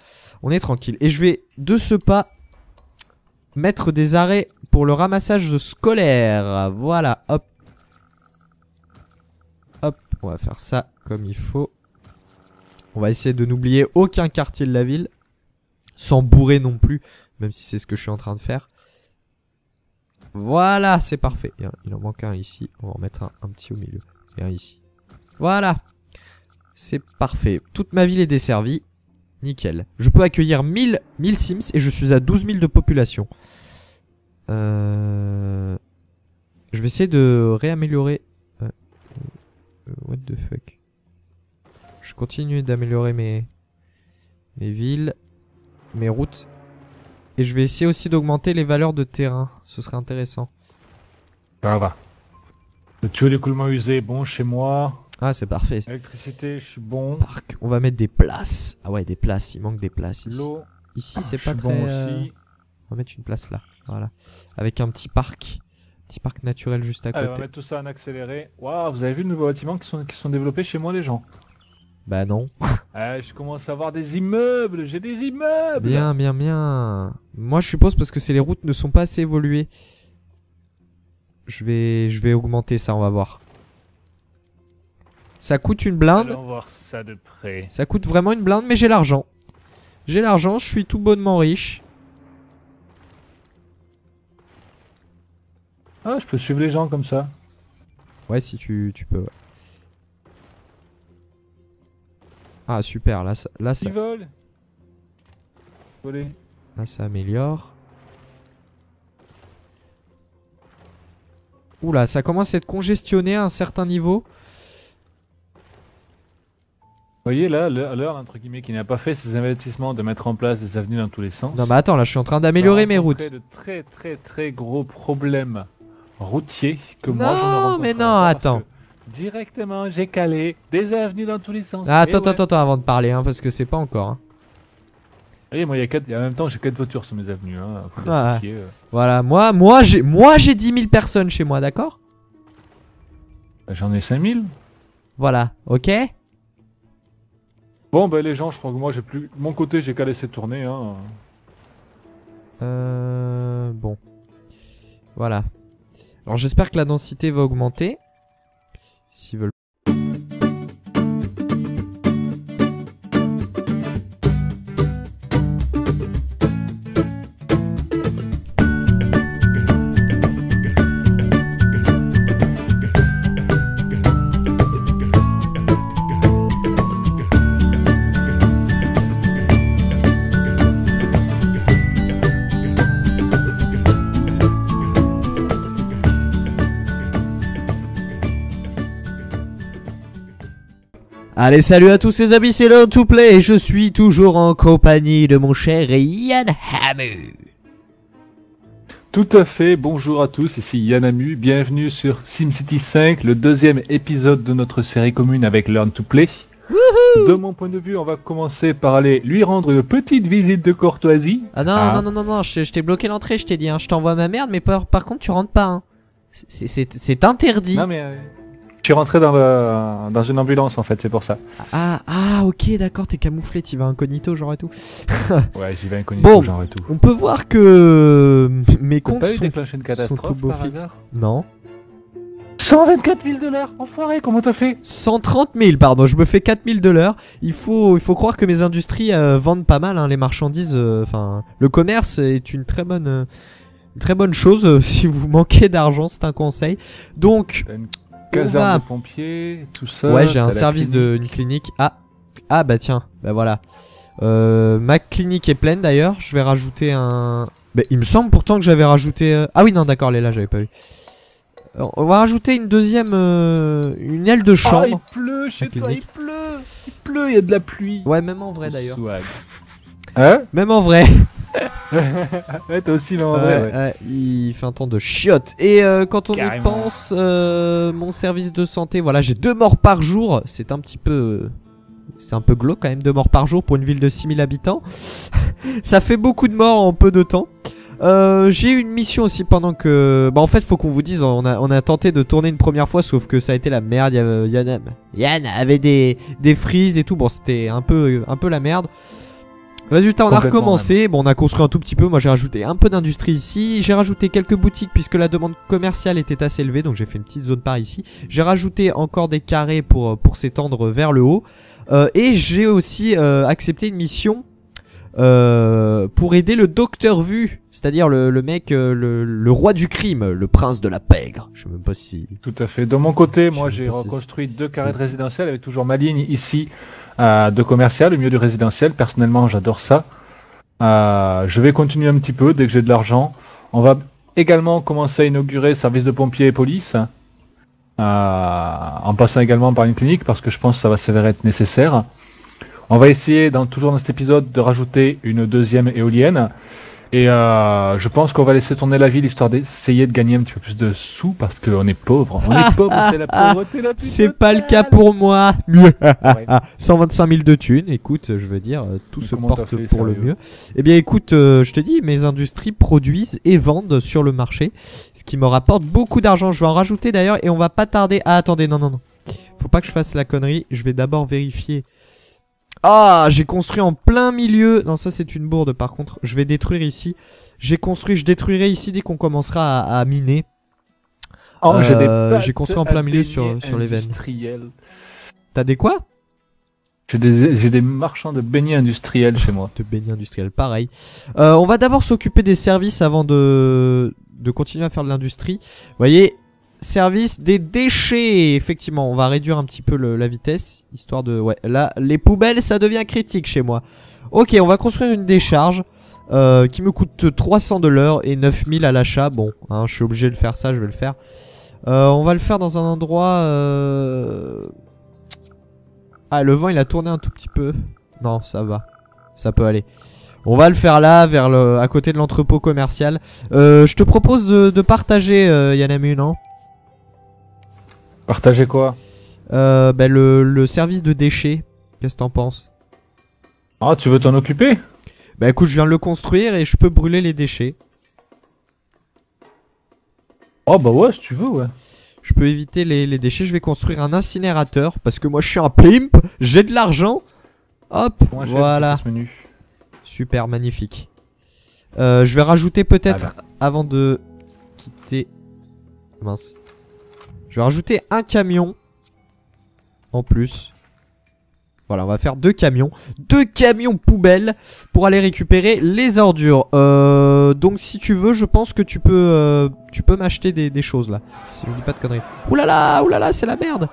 On est tranquille. Et je vais, de ce pas, mettre des arrêts pour le ramassage scolaire. Voilà, hop. Hop, on va faire ça comme il faut. On va essayer de n'oublier aucun quartier de la ville. Sans bourrer non plus, même si c'est ce que je suis en train de faire. Voilà, c'est parfait. Il en manque un ici. On va en mettre un petit au milieu. Et un ici. Voilà. C'est parfait. Toute ma ville est desservie. Nickel. Je peux accueillir 1000 Sims et je suis à 12 000 de population. Je vais essayer de réaméliorer. What the fuck. Je continue d'améliorer mes villes, mes routes. Et je vais essayer aussi d'augmenter les valeurs de terrain. Ce serait intéressant. Ça va. Le tuyau d'écoulement usé est bon chez moi. Ah, c'est parfait. Électricité, je suis bon. Parc. On va mettre des places. Ah ouais, des places. Il manque des places ici. L'eau. Ici, c'est pas très... bon aussi. On va mettre une place là. Voilà. Avec un petit parc. Petit parc naturel juste à côté. Allez, on va mettre tout ça en accéléré. Waouh, vous avez vu le nouveau bâtiment qui sont développés chez moi, les gens? Bah non. Je commence à avoir des immeubles. J'ai des immeubles. Bien, bien, bien. Moi, je suppose parce que les routes ne sont pas assez évoluées. Je vais augmenter ça, on va voir. Ça coûte une blinde. Allons voir ça de près. Ça coûte vraiment une blinde, mais j'ai l'argent. J'ai l'argent, je suis tout bonnement riche. Ah, je peux suivre les gens comme ça. Ouais, si tu peux. Ouais. Ah, super, là ça... Ils volent. Voler. Là, ça améliore. Oula, ça commence à être congestionné à un certain niveau. Vous voyez là, à l'heure, entre guillemets, qui n'a pas fait ses investissements de mettre en place des avenues dans tous les sens. Non mais attends, là je suis en train d'améliorer mes routes. De très gros problèmes routiers que non, moi je ne rencontre mais non, pas attends. Directement, j'ai calé des avenues dans tous les sens. Ah, attends, avant de parler, hein, parce que c'est pas encore. Hein. Vous voyez, moi, en même temps, j'ai 4 voitures sur mes avenues. Hein, voilà, moi j'ai 10 000 personnes chez moi, d'accord? J'en ai 5000. Voilà, ok? Bon, bah les gens, je crois que moi, j'ai plus... Mon côté, j'ai qu'à laisser tourner. Hein. Bon. Voilà. Alors j'espère que la densité va augmenter. S'ils veulent. Allez, salut à tous les amis, c'est Learn to Play et je suis toujours en compagnie de mon cher Yann Hamu. Tout à fait, bonjour à tous, ici Yann Hamu, bienvenue sur SimCity 5, le deuxième épisode de notre série commune avec Learn to Play. Wouhou! De mon point de vue, on va commencer par aller lui rendre une petite visite de courtoisie. Ah non, je t'ai bloqué l'entrée, je t'ai dit, hein, je t'envoie ma merde, mais par contre tu rentres pas. Hein. C'est interdit. Non mais... je suis rentré dans une ambulance en fait, c'est pour ça. Ah ok, d'accord, t'es camouflé, t'y vas incognito genre et tout. Ouais, j'y vais incognito genre et tout. On peut voir que mes comptes pas eu sont, déclenché une catastrophe par hasard? Non. 124 000 $, enfoiré, comment t'as fait? 130 000, pardon, je me fais 4 000 $. Il faut croire que mes industries vendent pas mal, hein, les marchandises. Enfin, le commerce est une très bonne chose. Si vous manquez d'argent, c'est un conseil. Donc, caserne de pompiers, tout ça. Ouais, j'ai un service d'une clinique. Ah bah tiens, bah voilà. Ma clinique est pleine d'ailleurs. Je vais rajouter un. Bah, il me semble pourtant que j'avais rajouté. Ah oui, non, d'accord, elle est là, j'avais pas vu. On va rajouter une deuxième, une aile de chambre. Oh, il pleut chez toi, il pleut, il y a de la pluie. Ouais, même en vrai d'ailleurs. Hein? Même en vrai. Ouais, toi aussi, même en vrai. Ouais. Il fait un temps de chiotte. Et quand on Carrément. y pense, mon service de santé, voilà, j'ai 2 morts par jour. C'est un petit peu. C'est un peu glauque quand même, 2 morts par jour pour une ville de 6000 habitants. Ça fait beaucoup de morts en peu de temps. J'ai eu une mission aussi pendant que... Bah en fait faut qu'on vous dise, on a tenté de tourner une première fois, sauf que ça a été la merde. Yann avait des freezes et tout. Bon, c'était un peu la merde. Résultat, on a recommencé. Même. Bon, on a construit un tout petit peu. Moi j'ai rajouté un peu d'industrie ici. J'ai rajouté quelques boutiques puisque la demande commerciale était assez élevée. Donc j'ai fait une petite zone par ici. J'ai rajouté encore des carrés pour s'étendre vers le haut. Et j'ai aussi accepté une mission pour aider le docteur Vu, c'est-à-dire le mec, le roi du crime, le prince de la pègre. Je sais même pas si... Tout à fait. De mon côté, moi j'ai reconstruit 2 carrés de résidentiel avec toujours ma ligne ici de commercial au milieu du résidentiel. Personnellement, j'adore ça. Je vais continuer un petit peu dès que j'ai de l'argent. On va également commencer à inaugurer service de pompiers et police. En passant également par une clinique parce que je pense que ça va s'avérer être nécessaire. On va essayer toujours dans cet épisode de rajouter une deuxième éolienne. Et je pense qu'on va laisser tourner la ville histoire d'essayer de gagner un petit peu plus de sous parce qu'on est pauvre. On est pauvre, c'est la pauvreté la plus c'est totale. pas le cas pour moi. Ouais. 125 000 de thunes, écoute, je veux dire, tout se porte pour le mieux. Eh bien écoute, je te dis, mes industries produisent et vendent sur le marché, ce qui me rapporte beaucoup d'argent. Je vais en rajouter d'ailleurs et on va pas tarder. Ah attendez, non. Faut pas que je fasse la connerie, je vais d'abord vérifier. Ah, j'ai construit en plein milieu. Non, ça c'est une bourde par contre. Je vais détruire ici. Je détruirai ici dès qu'on commencera à miner. Oh, j'ai construit en plein milieu sur les veines. T'as des quoi? J'ai des marchands de beignets industriels chez moi. De beignets industriels, pareil. On va d'abord s'occuper des services avant de continuer à faire de l'industrie. Vous voyez, service des déchets. Effectivement, on va réduire un petit peu la vitesse, histoire de... Ouais, là, les poubelles, ça devient critique chez moi. Ok, on va construire une décharge qui me coûte 300 $ et 9000 à l'achat. Bon, hein, je suis obligé de faire ça, je vais le faire. On va le faire dans un endroit... Ah, le vent, il a tourné un tout petit peu. Non, ça va. Ça peut aller. On va le faire là, à côté de l'entrepôt commercial. Je te propose de partager, Yann Hamu, non? Partager quoi? Le service de déchets. Qu'est-ce que t'en penses? Ah, tu veux t'en occuper? Bah écoute, je viens de le construire et je peux brûler les déchets. Oh bah ouais, si tu veux, ouais. Je peux éviter les déchets. Je vais construire un incinérateur parce que moi je suis un pimp. J'ai de l'argent. Hop, moi, voilà. Super, magnifique. Je vais rajouter peut-être avant de quitter... Mince. Je vais rajouter un camion en plus. Voilà, on va faire 2 camions. 2 camions poubelles pour aller récupérer les ordures. Donc si tu veux, je pense que tu peux m'acheter des choses là. Si je ne dis pas de conneries. Oulala, c'est la merde.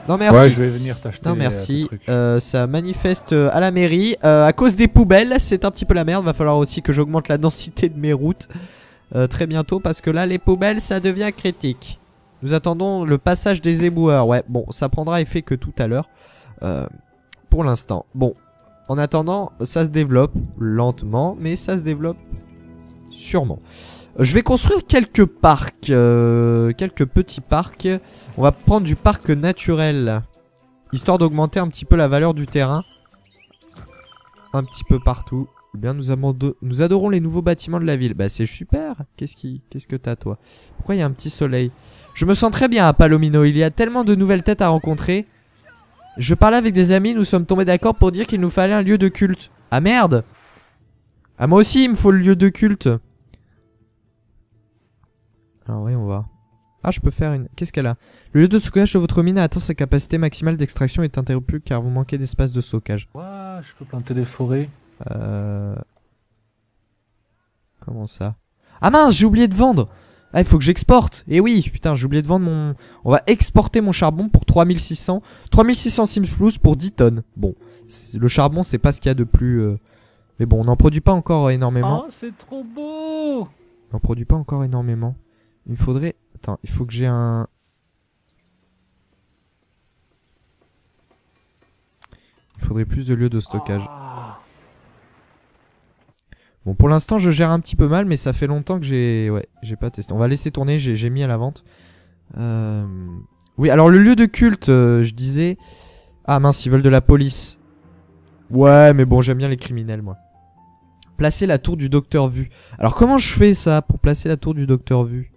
Non merci. Ouais, je vais venir t'acheter. Non merci. Ça manifeste à la mairie. À cause des poubelles, c'est un petit peu la merde. Va falloir aussi que j'augmente la densité de mes routes. très bientôt parce que là les poubelles ça devient critique. Nous attendons le passage des éboueurs. Ouais bon ça prendra effet que tout à l'heure pour l'instant. Bon en attendant ça se développe lentement mais ça se développe sûrement. Je vais construire quelques parcs, quelques petits parcs. On va prendre du parc naturel histoire d'augmenter un petit peu la valeur du terrain. Un petit peu partout. Eh bien, nous adorons les nouveaux bâtiments de la ville. Bah, c'est super. Qu'est-ce que t'as, toi? Pourquoi il y a un petit soleil? Je me sens très bien à Palomino. Il y a tellement de nouvelles têtes à rencontrer. Je parlais avec des amis. Nous sommes tombés d'accord pour dire qu'il nous fallait un lieu de culte. Ah merde! Ah, moi aussi, il me faut le lieu de culte. Alors, oui, on va. Ah, je peux faire une. Qu'est-ce qu'elle a? Le lieu de stockage de votre mine a atteint sa capacité maximale d'extraction et est interrompu car vous manquez d'espace de stockage. Ouah, je peux planter des forêts. Comment ça? Ah mince, j'ai oublié de vendre. Ah, il faut que j'exporte. Et oui, putain, j'ai oublié de vendre mon... On va exporter mon charbon pour 3600. 3600 Simflouz pour 10 tonnes. Bon, le charbon, c'est pas ce qu'il y a de plus... Mais bon, on n'en produit pas encore énormément. Oh, c'est trop beau! On n'en produit pas encore énormément. Il me faudrait... Attends, il faut que j'ai un... Il faudrait plus de lieux de stockage. Oh. Bon, pour l'instant, je gère un petit peu mal, mais ça fait longtemps que j'ai... Ouais, j'ai pas testé. On va laisser tourner, j'ai mis à la vente. Oui, alors le lieu de culte, je disais... Ah mince, ils veulent de la police. Ouais, mais bon, j'aime bien les criminels, moi. Placer la tour du docteur Vu. Alors, comment je fais ça pour placer la tour du docteur Vu?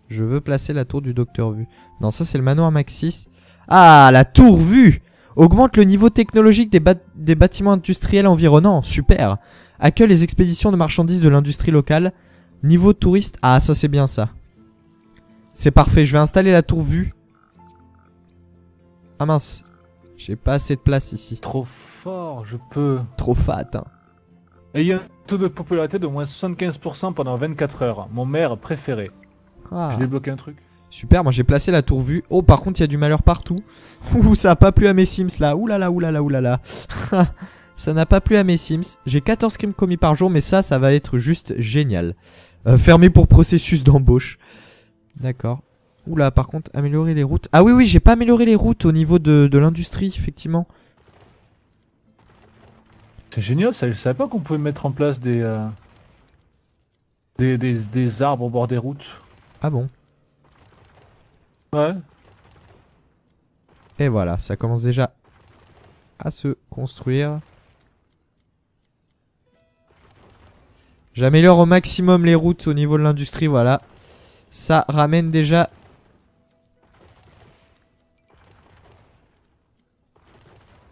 Je veux placer la tour du docteur Vu. Non, ça, c'est le manoir Maxis. Ah, la tour Vue! Augmente le niveau technologique des bâtiments industriels environnants. Super. Accueille les expéditions de marchandises de l'industrie locale. Niveau touriste. Ah, ça c'est bien ça. C'est parfait. Je vais installer la tour Vue. Ah mince. J'ai pas assez de place ici. Trop fort, je peux. Trop fat. Hein. Et il y a un taux de popularité de moins 75% pendant 24 heures. Mon maire préféré. Ah. J'ai débloqué un truc. Super, moi j'ai placé la tour Vue. Oh, par contre, il y a du malheur partout. Ouh, ça a pas plu à mes Sims là. Ouh là là, ouh là là, ouh là là. Ça n'a pas plu à mes Sims. J'ai 14 crimes commis par jour, mais ça va être juste génial. Fermé pour processus d'embauche. D'accord. Ouh là, par contre, améliorer les routes. Ah oui, oui, j'ai pas amélioré les routes au niveau de l'industrie, effectivement. C'est génial, ça, je savais pas qu'on pouvait mettre en place des arbres au bord des routes. Ah bon? Ouais. Et voilà, ça commence déjà à se construire. J'améliore au maximum les routes au niveau de l'industrie, voilà. Ça ramène déjà...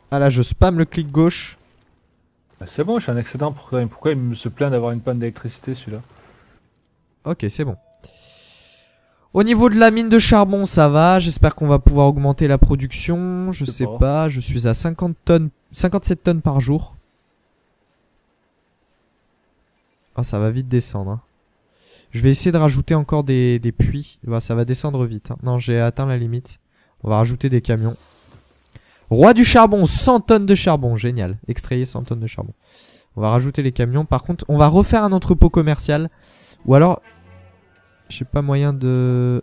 Ah là, je spam le clic gauche. C'est bon, je suis un excédent. Pourquoi il se plaint d'avoir une panne d'électricité celui-là? Ok, c'est bon. Au niveau de la mine de charbon, ça va. J'espère qu'on va pouvoir augmenter la production. Je sais pas. Je suis à 50 tonnes, 57 tonnes par jour. Ah, ça va vite descendre. Hein. Je vais essayer de rajouter encore des puits. Bah, ça va descendre vite. Hein. Non, j'ai atteint la limite. On va rajouter des camions. Roi du charbon, 100 tonnes de charbon. Génial. Extrayer 100 tonnes de charbon. On va rajouter les camions. Par contre, on va refaire un entrepôt commercial. Ou alors... J'ai pas moyen de...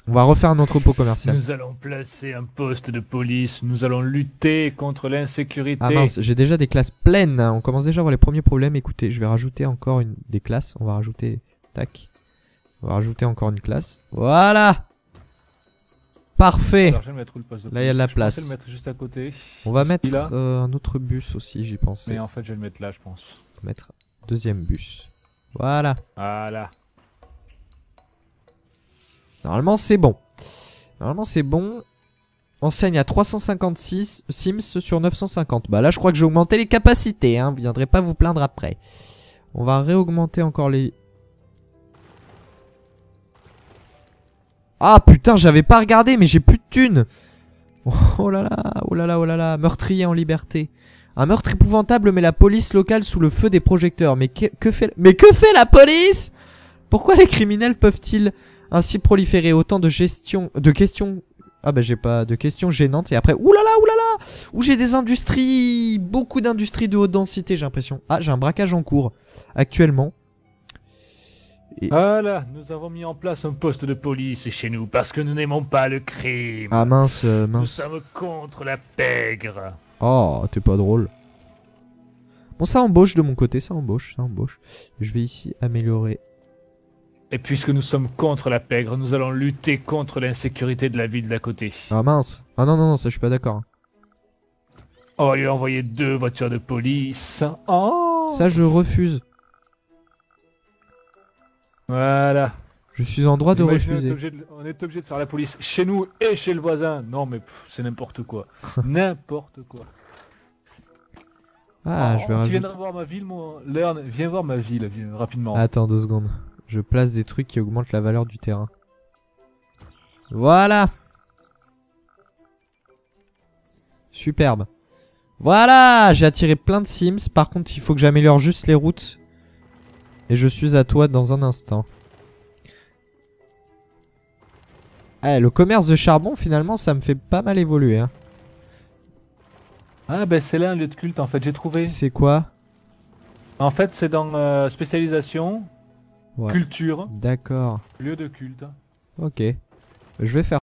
On va refaire un entrepôt commercial. Nous allons placer un poste de police. Nous allons lutter contre l'insécurité. Ah mince, j'ai déjà des classes pleines. Hein. On commence déjà à avoir les premiers problèmes. Écoutez, je vais rajouter encore des classes. On va rajouter... Tac. On va rajouter encore une classe. Voilà. Parfait. Alors, je vais mettre où, le poste de police? Là, il y a de la Je place. pensais le mettre juste à côté. On va mettre un autre bus aussi, j'y pensais. Mais en fait, je vais le mettre là, je pense. On va mettre deuxième bus. Voilà. Voilà. Normalement, c'est bon. Normalement, c'est bon. Enseigne à 356 Sims sur 950. Bah là, je crois que j'ai augmenté les capacités. Hein. Vous viendrez pas vous plaindre après. On va réaugmenter encore les... Ah putain, j'avais pas regardé, mais j'ai plus de thunes. Oh là là, oh là là, oh là là. Meurtrier en liberté. Un meurtre épouvantable met la police locale sous le feu des projecteurs. Mais que fait la police? Pourquoi les criminels peuvent-ils ainsi proliférer autant de questions Ah bah j'ai pas de questions gênantes. Et après, oulala, oulala, où j'ai des industries, beaucoup d'industries de haute densité, j'ai l'impression. Ah, j'ai un braquage en cours actuellement. Voilà, nous avons mis en place un poste de police chez nous parce que nous n'aimons pas le crime. Ah mince, Nous mince. sommes contre la pègre. Oh, t'es pas drôle. Bon, ça embauche de mon côté, ça embauche, ça embauche. Je vais ici améliorer. Et puisque nous sommes contre la pègre, nous allons lutter contre l'insécurité de la ville d'à côté. Ah mince. Ah non, non, non, ça je suis pas d'accord. On va lui envoyer 2 voitures de police. Oh, Ça je refuse. voilà. Je suis en droit de Imaginez, refuser. on est obligé de faire la police chez nous et chez le voisin. Non mais c'est n'importe quoi. N'importe quoi. Ah, Oh, je vais tu rajouter... viendras voir ma ville, mon Learn. Viens voir ma ville, viens, rapidement. Attends 2 secondes. Je place des trucs qui augmentent la valeur du terrain. Voilà. Superbe. Voilà, j'ai attiré plein de Sims. Par contre, il faut que j'améliore juste les routes. Et je suis à toi dans un instant. Eh, le commerce de charbon, finalement, ça me fait pas mal évoluer. Hein. Ah ben c'est là un lieu de culte en fait, j'ai trouvé. C'est quoi? En fait c'est dans spécialisation, Ouais. culture, D'accord. lieu de culte. Ok. Je vais faire